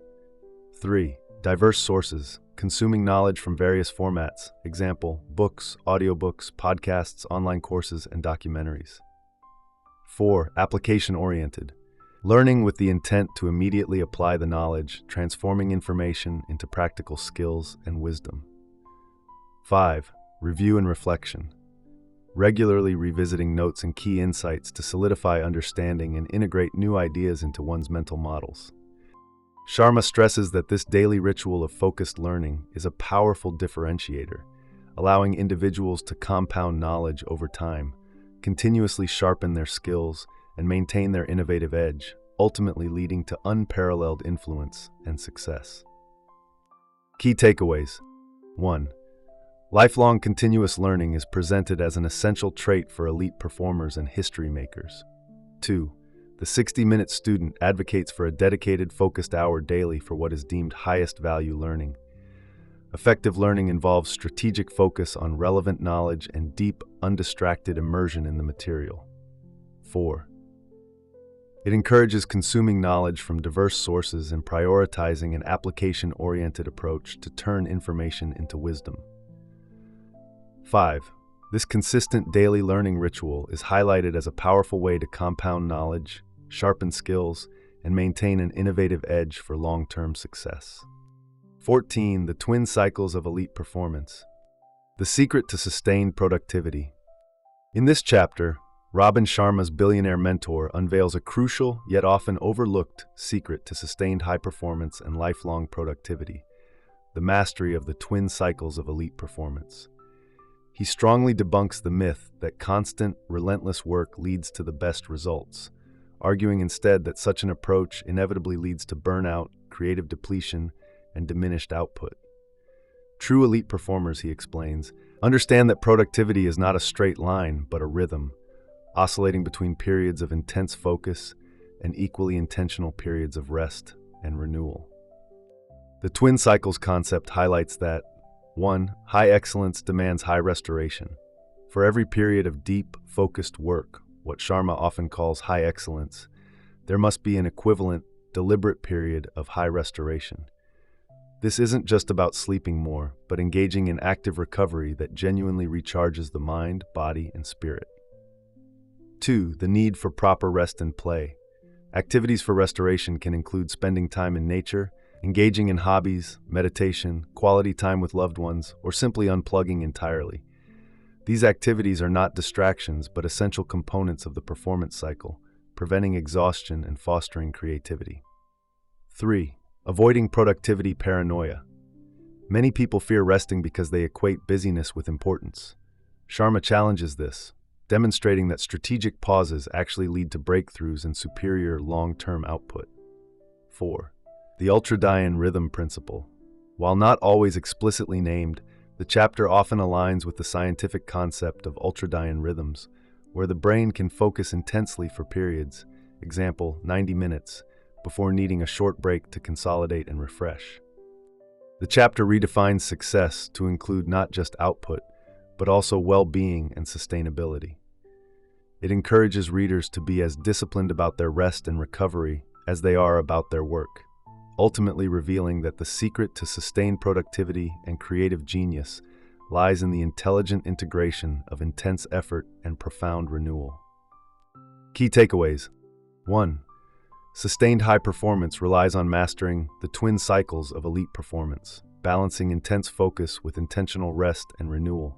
3. Diverse sources, consuming knowledge from various formats, example, books, audiobooks, podcasts, online courses, and documentaries. 4. Application-oriented, learning with the intent to immediately apply the knowledge, transforming information into practical skills and wisdom. 5. Review and reflection, regularly revisiting notes and key insights to solidify understanding and integrate new ideas into one's mental models. Sharma stresses that this daily ritual of focused learning is a powerful differentiator, allowing individuals to compound knowledge over time, continuously sharpen their skills, and maintain their innovative edge, ultimately leading to unparalleled influence and success. Key takeaways. 1. Lifelong continuous learning is presented as an essential trait for elite performers and history makers. 2. The 60-minute student advocates for a dedicated, focused hour daily for what is deemed highest value learning. Effective learning involves strategic focus on relevant knowledge and deep, undistracted immersion in the material. 4. It encourages consuming knowledge from diverse sources and prioritizing an application-oriented approach to turn information into wisdom. 5. This consistent daily learning ritual is highlighted as a powerful way to compound knowledge, sharpen skills, and maintain an innovative edge for long-term success. 14. The twin cycles of elite performance. The secret to sustained productivity. In this chapter, RobinSharma's billionaire mentor unveils a crucial, yet often overlooked, secret to sustained high performance and lifelong productivity: the mastery of the twin cycles of elite performance. He strongly debunks the myth that constant, relentless work leads to the best results, arguing instead that such an approach inevitably leads to burnout, creative depletion, and diminished output. True elite performers, he explains, understand that productivity is not a straight line, but a rhythm, oscillating between periods of intense focus and equally intentional periods of rest and renewal. The twin cycles concept highlights that 1. High excellence demands high restoration. For every period of deep, focused work, what Sharma often calls high excellence, there must be an equivalent, deliberate period of high restoration. This isn't just about sleeping more, but engaging in active recovery that genuinely recharges the mind, body, and spirit. 2. The need for proper rest and play. Activities for restoration can include spending time in nature, engaging in hobbies, meditation, quality time with loved ones, or simply unplugging entirely. These activities are not distractions, but essential components of the performance cycle, preventing exhaustion and fostering creativity. 3. Avoiding productivity paranoia. Many people fear resting because they equate busyness with importance. Sharma challenges this, demonstrating that strategic pauses actually lead to breakthroughs and superior long-term output. 4. The ultradian rhythm principle. While not always explicitly named, the chapter often aligns with the scientific concept of ultradian rhythms, where the brain can focus intensely for periods, example 90 minutes, before needing a short break to consolidate and refresh. The chapter redefines success to include not just output, but also well-being and sustainability. It encourages readers to be as disciplined about their rest and recovery as they are about their work, ultimately revealing that the secret to sustained productivity and creative genius lies in the intelligent integration of intense effort and profound renewal. Key takeaways. 1. Sustained high performance relies on mastering the twin cycles of elite performance, balancing intense focus with intentional rest and renewal.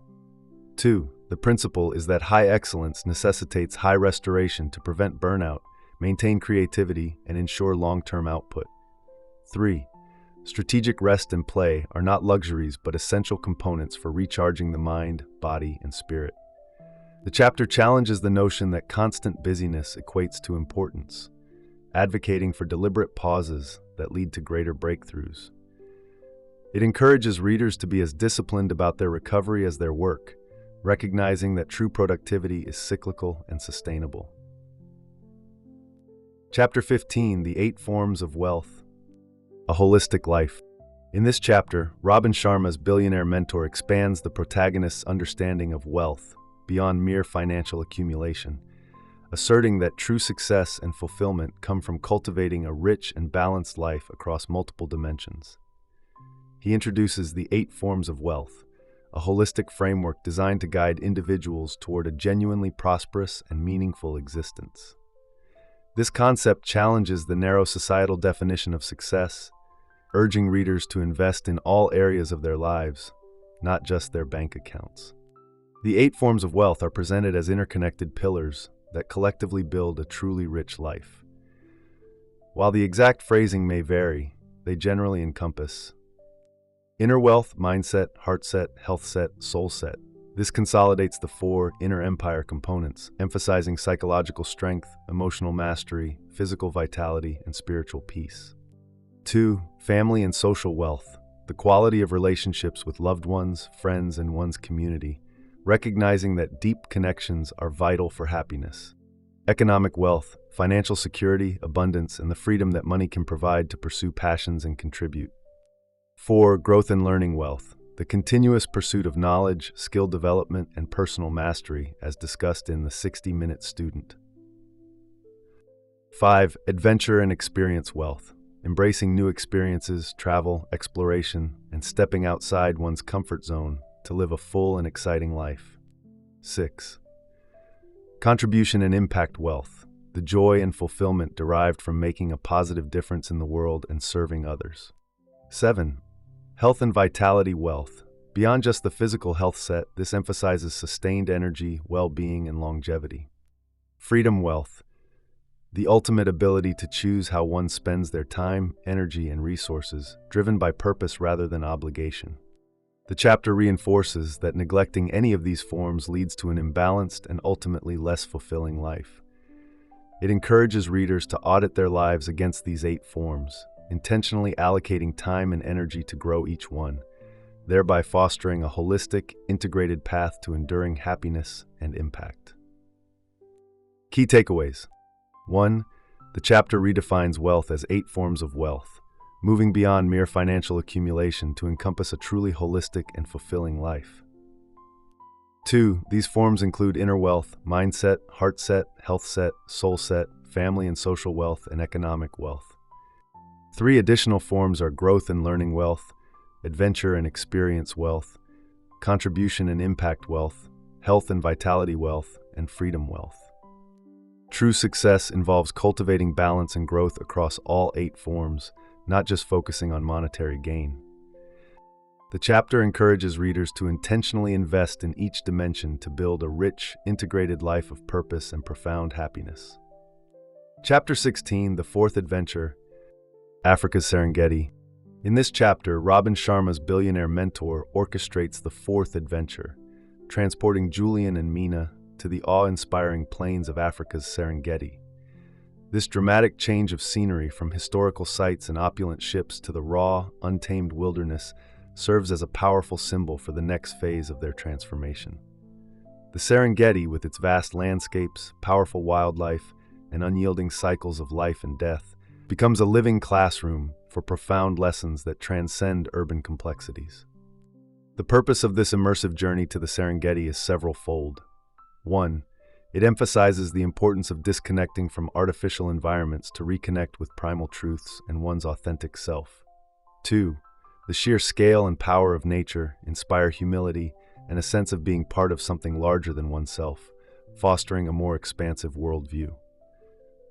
2. The principle is that high excellence necessitates high restoration to prevent burnout, maintain creativity, and ensure long-term output. 3. Strategic rest and play are not luxuries but essential components for recharging the mind, body, and spirit. The chapter challenges the notion that constant busyness equates to importance, advocating for deliberate pauses that lead to greater breakthroughs. It encourages readers to be as disciplined about their recovery as their work, recognizing that true productivity is cyclical and sustainable. Chapter 15, The 8 Forms of Wealth. A holistic life. In this chapter, RobinSharma's billionaire mentor expands the protagonist's understanding of wealth beyond mere financial accumulation, asserting that true success and fulfillment come from cultivating a rich and balanced life across multiple dimensions. He introduces the 8 forms of wealth, a holistic framework designed to guide individuals toward a genuinely prosperous and meaningful existence. This concept challenges the narrow societal definition of success, urging readers to invest in all areas of their lives, not just their bank accounts. The 8 forms of wealth are presented as interconnected pillars that collectively build a truly rich life. While the exact phrasing may vary, they generally encompass inner wealth, mindset, heart set, health set, soul set. This consolidates the 4 inner empire components, emphasizing psychological strength, emotional mastery, physical vitality, and spiritual peace. 2. Family and social wealth. The the quality of relationships with loved ones, friends, and one's community, recognizing that deep connections are vital for happiness. Economic wealth, financial security, abundance, and the freedom that money can provide to pursue passions and contribute. 4. Growth and learning wealth, the continuous pursuit of knowledge, skill development, and personal mastery, as discussed in the 60-Minute Student. 5. Adventure and experience wealth, embracing new experiences, travel, exploration, and stepping outside one's comfort zone to live a full and exciting life. 6. Contribution and impact wealth, the joy and fulfillment derived from making a positive difference in the world and serving others. 7. Health and vitality wealth. Beyond just the physical health set, this emphasizes sustained energy, well-being, and longevity. Freedom wealth, the ultimate ability to choose how one spends their time, energy, and resources, driven by purpose rather than obligation. The chapter reinforces that neglecting any of these forms leads to an imbalanced and ultimately less fulfilling life. It encourages readers to audit their lives against these 8 forms, intentionally allocating time and energy to grow each one, thereby fostering a holistic, integrated path to enduring happiness and impact. Key takeaways. 1. The chapter redefines wealth as 8 forms of wealth, moving beyond mere financial accumulation to encompass a truly holistic and fulfilling life. 2. These forms include inner wealth, mindset, heart set, health set, soul set, family and social wealth, and economic wealth. 3 additional forms are growth and learning wealth, adventure and experience wealth, contribution and impact wealth, health and vitality wealth, and freedom wealth. True success involves cultivating balance and growth across all 8 forms, not just focusing on monetary gain. The chapter encourages readers to intentionally invest in each dimension to build a rich, integrated life of purpose and profound happiness. Chapter 16, The Fourth Adventure, Africa's Serengeti. In this chapter, RobinSharma's billionaire mentor orchestrates the 4th adventure, transporting Julian and Mina to the awe-inspiring plains of Africa's Serengeti. This dramatic change of scenery from historical sites and opulent ships to the raw, untamed wilderness serves as a powerful symbol for the next phase of their transformation. The Serengeti, with its vast landscapes, powerful wildlife, and unyielding cycles of life and death, becomes a living classroom for profound lessons that transcend urban complexities. The purpose of this immersive journey to the Serengeti is several-fold. 1. It emphasizes the importance of disconnecting from artificial environments to reconnect with primal truths and one's authentic self. 2. The sheer scale and power of nature inspire humility and a sense of being part of something larger than oneself, fostering a more expansive worldview.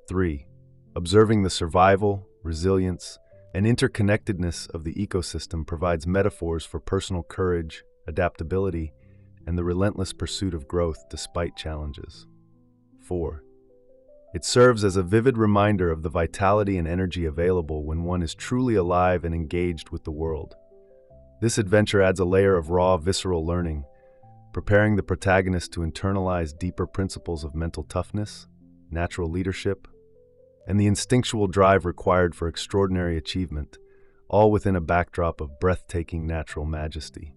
3. Observing the survival, resilience, and interconnectedness of the ecosystem provides metaphors for personal courage, adaptability, and the relentless pursuit of growth despite challenges. 4. It serves as a vivid reminder of the vitality and energy available when one is truly alive and engaged with the world. This adventure adds a layer of raw, visceral learning, preparing the protagonist to internalize deeper principles of mental toughness, natural leadership, and the instinctual drive required for extraordinary achievement, all within a backdrop of breathtaking natural majesty.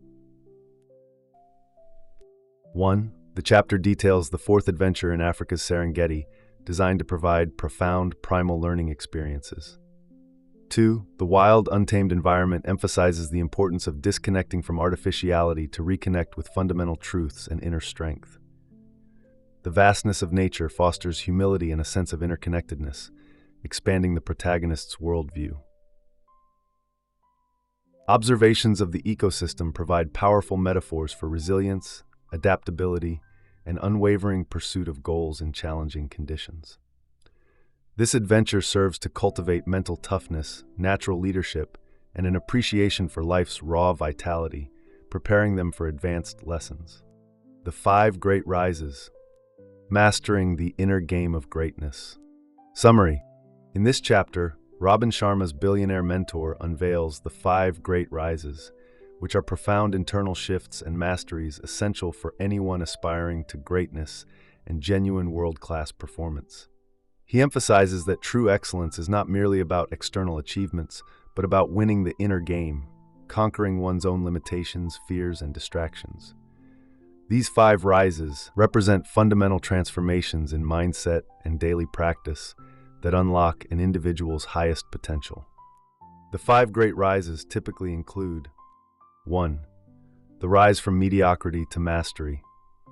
1. The chapter details the 4th adventure in Africa's Serengeti, designed to provide profound, primal learning experiences. 2. The wild, untamed environment emphasizes the importance of disconnecting from artificiality to reconnect with fundamental truths and inner strength. The vastness of nature fosters humility and a sense of interconnectedness, expanding the protagonist's worldview. Observations of the ecosystem provide powerful metaphors for resilience, adaptability, and unwavering pursuit of goals in challenging conditions. This adventure serves to cultivate mental toughness, natural leadership, and an appreciation for life's raw vitality, preparing them for advanced lessons. The 5 Great Rises. Mastering the Inner Game of Greatness. Summary. In this chapter, RobinSharma's billionaire mentor unveils the 5 Great Rises, which are profound internal shifts and masteries essential for anyone aspiring to greatness and genuine world-class performance. He emphasizes that true excellence is not merely about external achievements, but about winning the inner game, conquering one's own limitations, fears, and distractions. These 5 rises represent fundamental transformations in mindset and daily practice that unlock an individual's highest potential. The 5 great rises typically include: 1. The rise from mediocrity to mastery.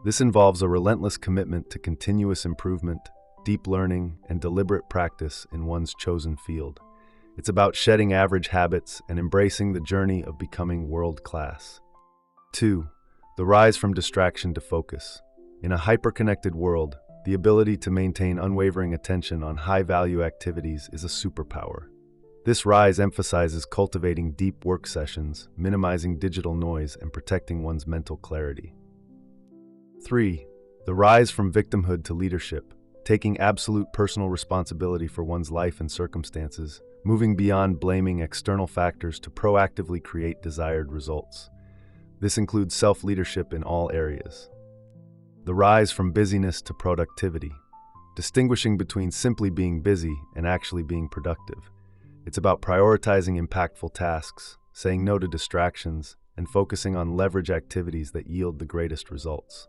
This involves a relentless commitment to continuous improvement, deep learning, and deliberate practice in one's chosen field. It's about shedding average habits and embracing the journey of becoming world-class. 2. The rise from distraction to focus. In a hyper-connected world, the ability to maintain unwavering attention on high-value activities is a superpower. This rise emphasizes cultivating deep work sessions, minimizing digital noise, and protecting one's mental clarity. 3. The rise from victimhood to leadership. Taking absolute personal responsibility for one's life and circumstances, moving beyond blaming external factors to proactively create desired results. This includes self-leadership in all areas. The rise from busyness to productivity. Distinguishing between simply being busy and actually being productive. It's about prioritizing impactful tasks, saying no to distractions, and focusing on leverage activities that yield the greatest results.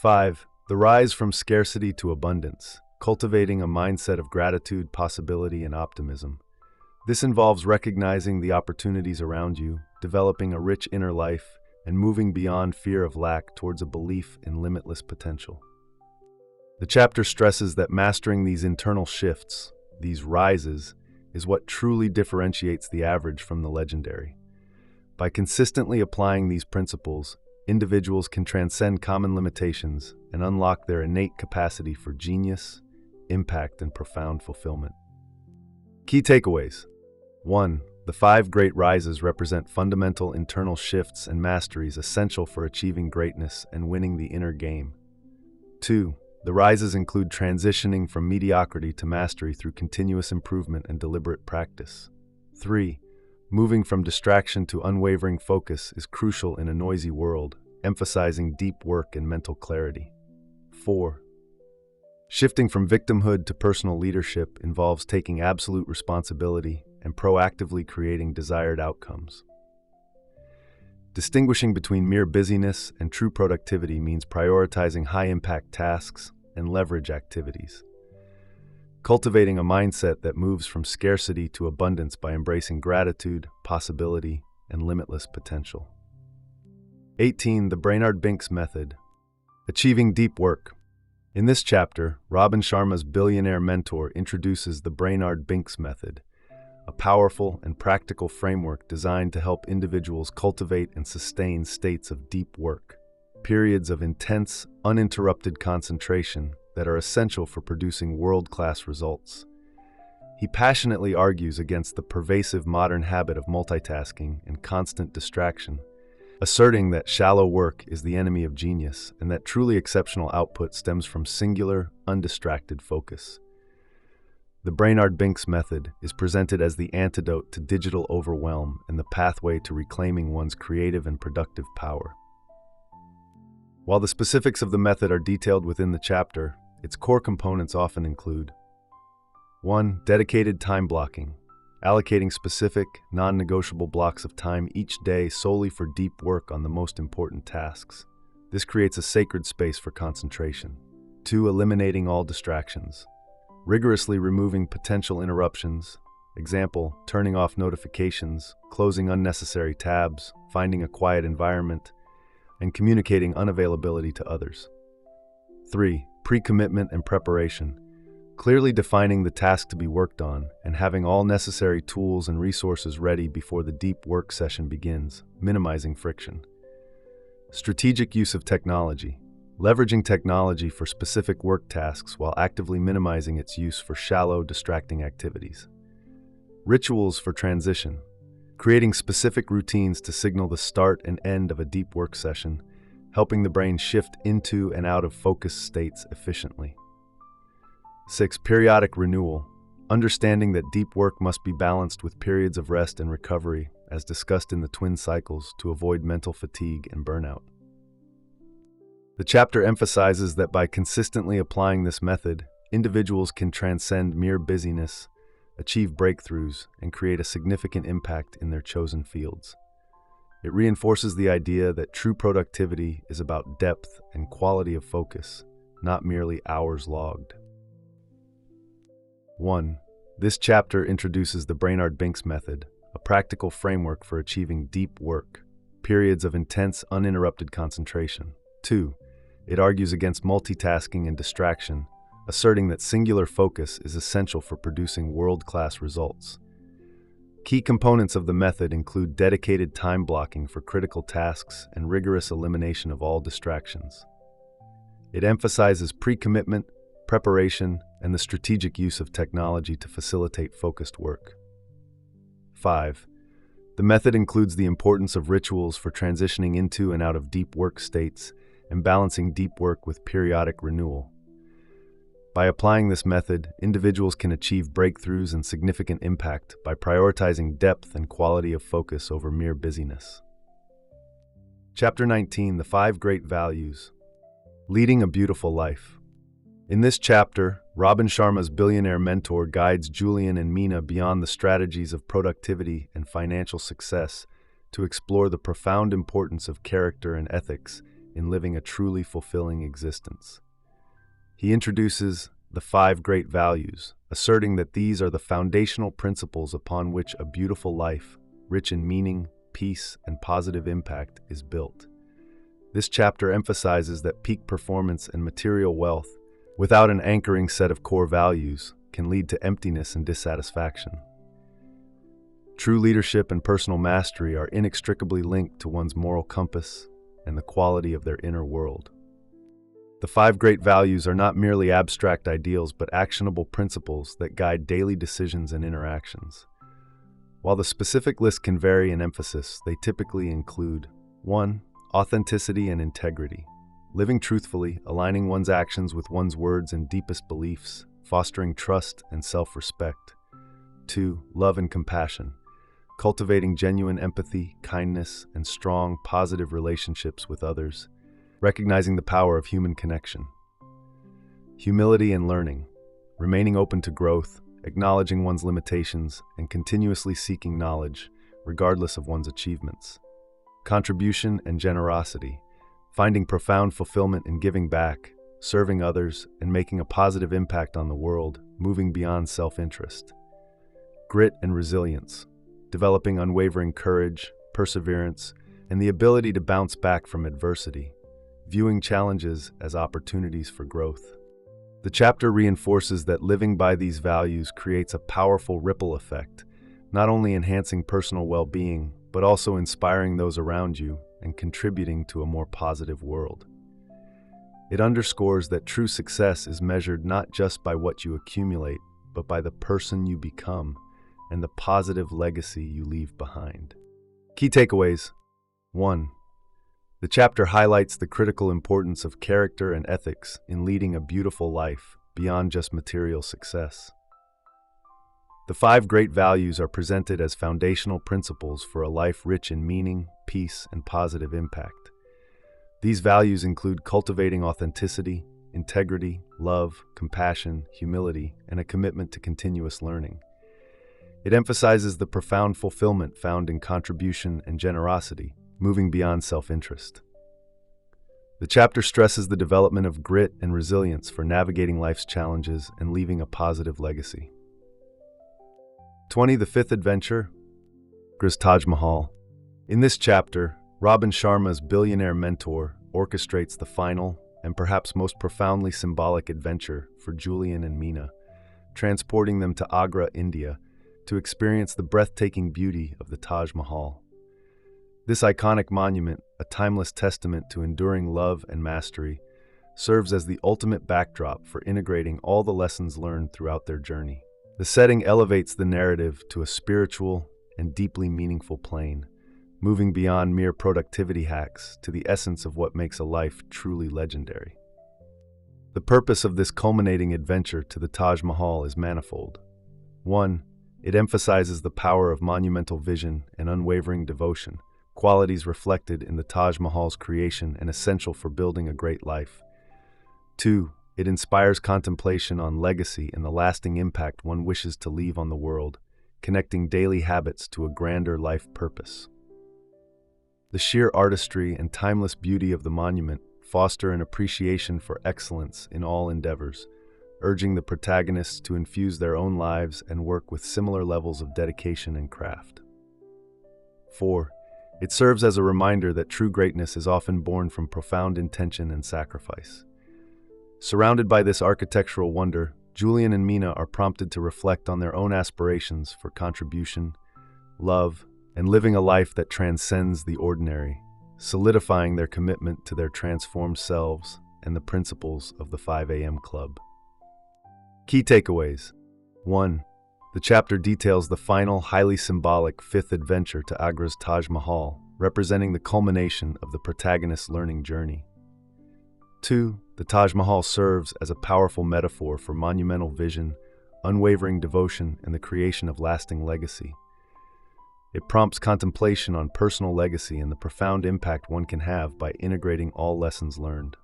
5. The rise from scarcity to abundance. Cultivating a mindset of gratitude, possibility, and optimism. This involves recognizing the opportunities around you, developing a rich inner life, and moving beyond fear of lack towards a belief in limitless potential. The chapter stresses that mastering these internal shifts, these rises, is what truly differentiates the average from the legendary. By consistently applying these principles, individuals can transcend common limitations and unlock their innate capacity for genius, impact, and profound fulfillment. Key takeaways. 1. The 5 great rises represent fundamental internal shifts and masteries essential for achieving greatness and winning the inner game. 2. The rises include transitioning from mediocrity to mastery through continuous improvement and deliberate practice. 3. Moving from distraction to unwavering focus is crucial in a noisy world, emphasizing deep work and mental clarity. 4. Shifting from victimhood to personal leadership involves taking absolute responsibility and proactively creating desired outcomes. Distinguishing between mere busyness and true productivity means prioritizing high-impact tasks and leverage activities. Cultivating a mindset that moves from scarcity to abundance by embracing gratitude, possibility, and limitless potential. 18. The Brainard-Binks method. Achieving deep work. In this chapter, RobinSharma's billionaire mentor introduces the Brainard-Binks method, a powerful and practical framework designed to help individuals cultivate and sustain states of deep work, periods of intense, uninterrupted concentration that are essential for producing world-class results. He passionately argues against the pervasive modern habit of multitasking and constant distraction, asserting that shallow work is the enemy of genius and that truly exceptional output stems from singular, undistracted focus. The Brainard-Binks method is presented as the antidote to digital overwhelm and the pathway to reclaiming one's creative and productive power. While the specifics of the method are detailed within the chapter, its core components often include: 1. Dedicated time blocking. Allocating specific, non-negotiable blocks of time each day solely for deep work on the most important tasks. This creates a sacred space for concentration. 2. Eliminating all distractions. Rigorously removing potential interruptions. Example, turning off notifications, closing unnecessary tabs, finding a quiet environment, and communicating unavailability to others. 3. Pre-commitment and preparation. Clearly defining the task to be worked on and having all necessary tools and resources ready before the deep work session begins, minimizing friction. Strategic use of technology. Leveraging technology for specific work tasks while actively minimizing its use for shallow, distracting activities. Rituals for transition. Creating specific routines to signal the start and end of a deep work session, helping the brain shift into and out of focus states efficiently. 6. Periodic renewal. Understanding that deep work must be balanced with periods of rest and recovery, as discussed in the twin cycles, to avoid mental fatigue and burnout. The chapter emphasizes that by consistently applying this method, individuals can transcend mere busyness, achieve breakthroughs, and create a significant impact in their chosen fields. It reinforces the idea that true productivity is about depth and quality of focus, not merely hours logged. 1. This chapter introduces the Brainard-Binks method, a practical framework for achieving deep work, periods of intense, uninterrupted concentration. 2. It argues against multitasking and distraction, asserting that singular focus is essential for producing world-class results. Key components of the method include dedicated time blocking for critical tasks and rigorous elimination of all distractions. It emphasizes pre-commitment, preparation, and the strategic use of technology to facilitate focused work. 5. The method includes the importance of rituals for transitioning into and out of deep work states and balancing deep work with periodic renewal. By applying this method, individuals can achieve breakthroughs and significant impact by prioritizing depth and quality of focus over mere busyness. Chapter 19, The 5 Great Values. Leading a Beautiful Life. In this chapter, RobinSharma's billionaire mentor guides Julian and Mina beyond the strategies of productivity and financial success to explore the profound importance of character and ethics in living a truly fulfilling existence. He introduces the 5 great values, asserting that these are the foundational principles upon which a beautiful life, rich in meaning, peace, and positive impact, is built. This chapter emphasizes that peak performance and material wealth, without an anchoring set of core values, can lead to emptiness and dissatisfaction. True leadership and personal mastery are inextricably linked to one's moral compass and the quality of their inner world. The 5 great values are not merely abstract ideals but actionable principles that guide daily decisions and interactions. While the specific list can vary in emphasis, they typically include 1. Authenticity and integrity. Living truthfully, aligning one's actions with one's words and deepest beliefs, fostering trust and self-respect. 2. Love and compassion. Cultivating genuine empathy, kindness, and strong, positive relationships with others, recognizing the power of human connection. Humility and learning. Remaining open to growth, acknowledging one's limitations, and continuously seeking knowledge, regardless of one's achievements. Contribution and generosity. Finding profound fulfillment in giving back, serving others, and making a positive impact on the world, moving beyond self-interest. Grit and resilience. Developing unwavering courage, perseverance, and the ability to bounce back from adversity, viewing challenges as opportunities for growth. The chapter reinforces that living by these values creates a powerful ripple effect, not only enhancing personal well-being, but also inspiring those around you and contributing to a more positive world. It underscores that true success is measured not just by what you accumulate, but by the person you become and the positive legacy you leave behind. Key takeaways. 1. The chapter highlights the critical importance of character and ethics in leading a beautiful life beyond just material success. The 5 great values are presented as foundational principles for a life rich in meaning, peace, and positive impact. These values include cultivating authenticity, integrity, love, compassion, humility, and a commitment to continuous learning. It emphasizes the profound fulfillment found in contribution and generosity, moving beyond self-interest. The chapter stresses the development of grit and resilience for navigating life's challenges and leaving a positive legacy. 20. The Fifth Adventure. Agra's Taj Mahal. In this chapter, RobinSharma's billionaire mentor orchestrates the final and perhaps most profoundly symbolic adventure for Julian and Mina, transporting them to Agra, India, to experience the breathtaking beauty of the Taj Mahal. This iconic monument, a timeless testament to enduring love and mastery, serves as the ultimate backdrop for integrating all the lessons learned throughout their journey. The setting elevates the narrative to a spiritual and deeply meaningful plane, moving beyond mere productivity hacks to the essence of what makes a life truly legendary. The purpose of this culminating adventure to the Taj Mahal is manifold. 1. It emphasizes the power of monumental vision and unwavering devotion, qualities reflected in the Taj Mahal's creation and essential for building a great life. 2. It inspires contemplation on legacy and the lasting impact one wishes to leave on the world, connecting daily habits to a grander life purpose. The sheer artistry and timeless beauty of the monument foster an appreciation for excellence in all endeavors, urging the protagonists to infuse their own lives and work with similar levels of dedication and craft. 4. It serves as a reminder that true greatness is often born from profound intention and sacrifice. Surrounded by this architectural wonder, Julian and Mina are prompted to reflect on their own aspirations for contribution, love, and living a life that transcends the ordinary, solidifying their commitment to their transformed selves and the principles of the 5 a.m. Club. Key takeaways. 1. The chapter details the final, highly symbolic fifth adventure to Agra's Taj Mahal, representing the culmination of the protagonist's learning journey. 2. The Taj Mahal serves as a powerful metaphor for monumental vision, unwavering devotion, and the creation of lasting legacy. It prompts contemplation on personal legacy and the profound impact one can have by integrating all lessons learned.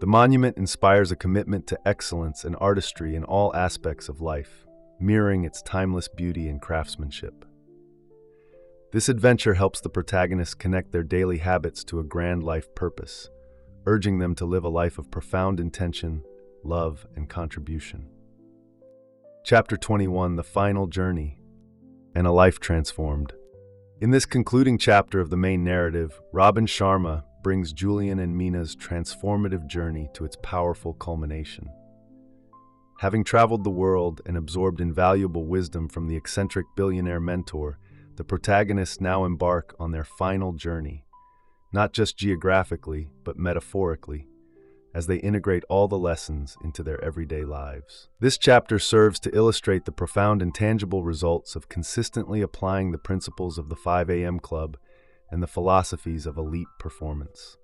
The monument inspires a commitment to excellence and artistry in all aspects of life, mirroring its timeless beauty and craftsmanship. This adventure helps the protagonists connect their daily habits to a grand life purpose, urging them to live a life of profound intention, love, and contribution. Chapter 21, The Final Journey, and a Life Transformed. In this concluding chapter of the main narrative, RobinSharma brings Julian and Mina's transformative journey to its powerful culmination. Having traveled the world and absorbed invaluable wisdom from the eccentric billionaire mentor, the protagonists now embark on their final journey, not just geographically, but metaphorically, as they integrate all the lessons into their everyday lives. This chapter serves to illustrate the profound and tangible results of consistently applying the principles of the 5 a.m. Club and the philosophies of elite performance.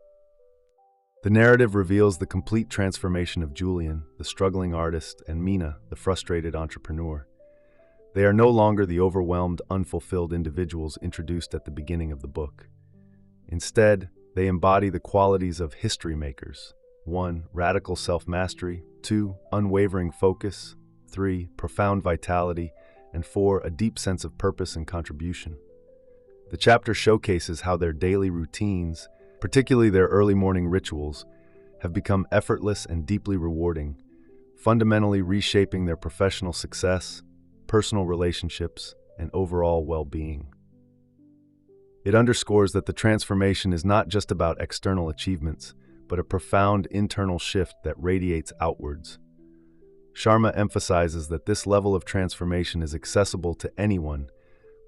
The narrative reveals the complete transformation of Julian, the struggling artist, and Mina, the frustrated entrepreneur. They are no longer the overwhelmed, unfulfilled individuals introduced at the beginning of the book. Instead, they embody the qualities of history makers. 1. Radical self-mastery. 2. Unwavering focus. 3. Profound vitality. And 4. A deep sense of purpose and contribution. The chapter showcases how their daily routines, particularly their early morning rituals, have become effortless and deeply rewarding, fundamentally reshaping their professional success, personal relationships, and overall well-being. It underscores that the transformation is not just about external achievements, but a profound internal shift that radiates outwards. Sharma emphasizes that this level of transformation is accessible to anyone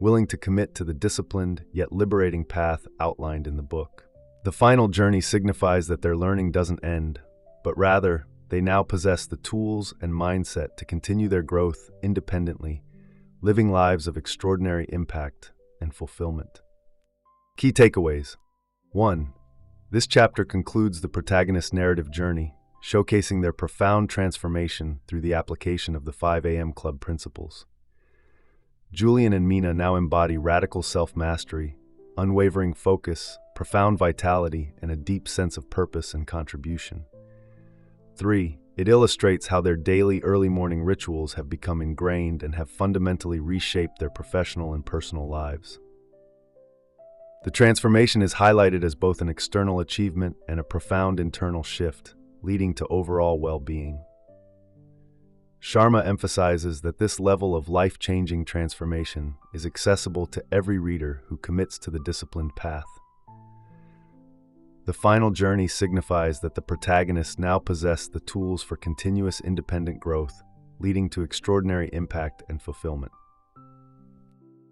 willing to commit to the disciplined yet liberating path outlined in the book. The final journey signifies that their learning doesn't end, but rather, they now possess the tools and mindset to continue their growth independently, living lives of extraordinary impact and fulfillment. Key takeaways. 1. This chapter concludes the protagonist's narrative journey, showcasing their profound transformation through the application of the 5 a.m. Club principles. Julian and Mina now embody radical self-mastery, unwavering focus, profound vitality, and a deep sense of purpose and contribution. 3. It illustrates how their daily early morning rituals have become ingrained and have fundamentally reshaped their professional and personal lives. The transformation is highlighted as both an external achievement and a profound internal shift, leading to overall well-being. Sharma emphasizes that this level of life-changing transformation is accessible to every reader who commits to the disciplined path. The final journey signifies that the protagonists now possess the tools for continuous independent growth, leading to extraordinary impact and fulfillment.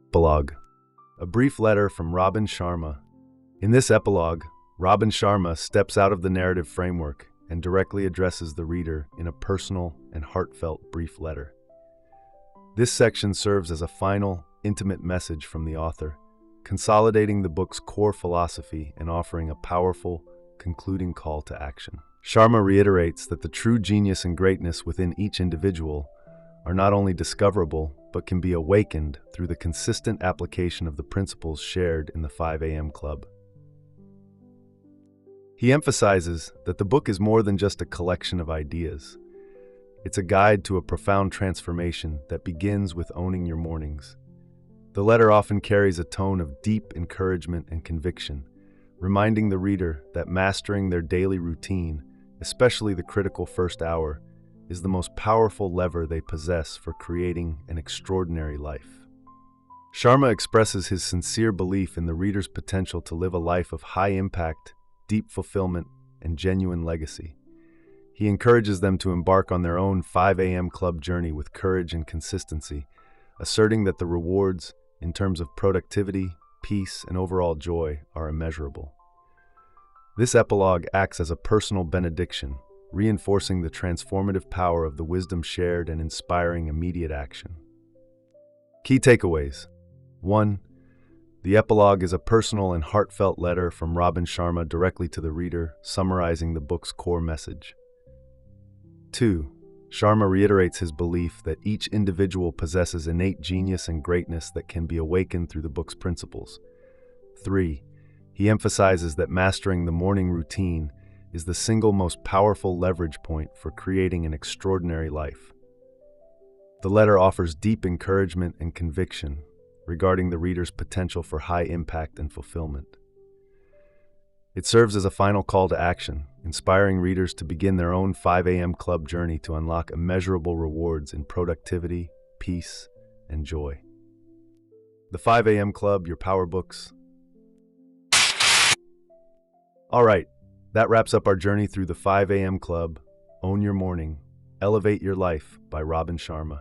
Epilogue. A brief letter from RobinSharma. In this epilogue, RobinSharma steps out of the narrative framework and directly addresses the reader in a personal and heartfelt brief letter. This section serves as a final, intimate message from the author, consolidating the book's core philosophy and offering a powerful, concluding call to action. Sharma reiterates that the true genius and greatness within each individual are not only discoverable, but can be awakened through the consistent application of the principles shared in the 5 a.m. Club. He emphasizes that the book is more than just a collection of ideas. It's a guide to a profound transformation that begins with owning your mornings, The letter often carries a tone of deep encouragement and conviction, reminding the reader that mastering their daily routine, especially the critical first hour, is the most powerful lever they possess for creating an extraordinary life. Sharma expresses his sincere belief in the reader's potential to live a life of high impact, deep fulfillment, and genuine legacy. He encourages them to embark on their own 5 a.m. club journey with courage and consistency, asserting that the rewards, in terms of productivity, peace, and overall joy, are immeasurable. This epilogue acts as a personal benediction, reinforcing the transformative power of the wisdom shared and inspiring immediate action. Key takeaways. 1. The epilogue is a personal and heartfelt letter from RobinSharma directly to the reader, summarizing the book's core message. 2. Sharma reiterates his belief that each individual possesses innate genius and greatness that can be awakened through the book's principles. 3. He emphasizes that mastering the morning routine is the single most powerful leverage point for creating an extraordinary life. The letter offers deep encouragement and conviction regarding the reader's potential for high impact and fulfillment. It serves as a final call to action, inspiring readers to begin their own 5 a.m. club journey to unlock immeasurable rewards in productivity, peace, and joy. The 5 a.m. Club, your power books. All right, that wraps up our journey through the 5 a.m. Club, Own Your Morning, Elevate Your Life by RobinSharma.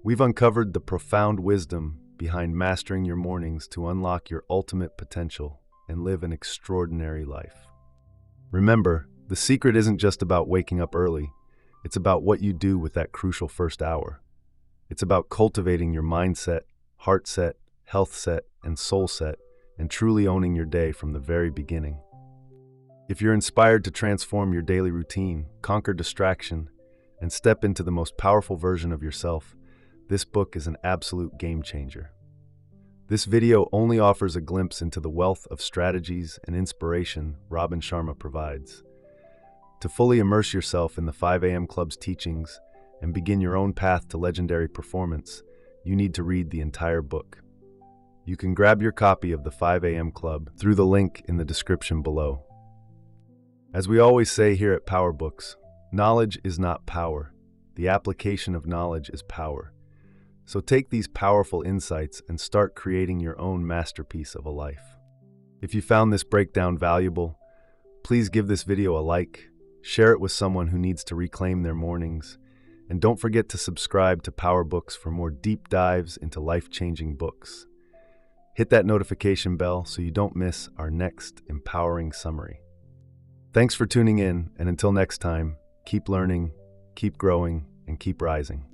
We've uncovered the profound wisdom behind mastering your mornings to unlock your ultimate potential and live an extraordinary life. Remember, the secret isn't just about waking up early. It's about what you do with that crucial first hour. It's about cultivating your mindset, heart set, health set, and soul set, and truly owning your day from the very beginning. If you're inspired to transform your daily routine, conquer distraction, and step into the most powerful version of yourself, this book is an absolute game changer. This video only offers a glimpse into the wealth of strategies and inspiration RobinSharma provides. To fully immerse yourself in the 5 a.m. Club's teachings and begin your own path to legendary performance, you need to read the entire book. You can grab your copy of the 5 a.m. Club through the link in the description below. As we always say here at PowerBooks, knowledge is not power. The application of knowledge is power. So take these powerful insights and start creating your own masterpiece of a life. If you found this breakdown valuable, please give this video a like, share it with someone who needs to reclaim their mornings, and don't forget to subscribe to PowerBooks for more deep dives into life-changing books. Hit that notification bell so you don't miss our next empowering summary. Thanks for tuning in, and until next time, keep learning, keep growing, and keep rising.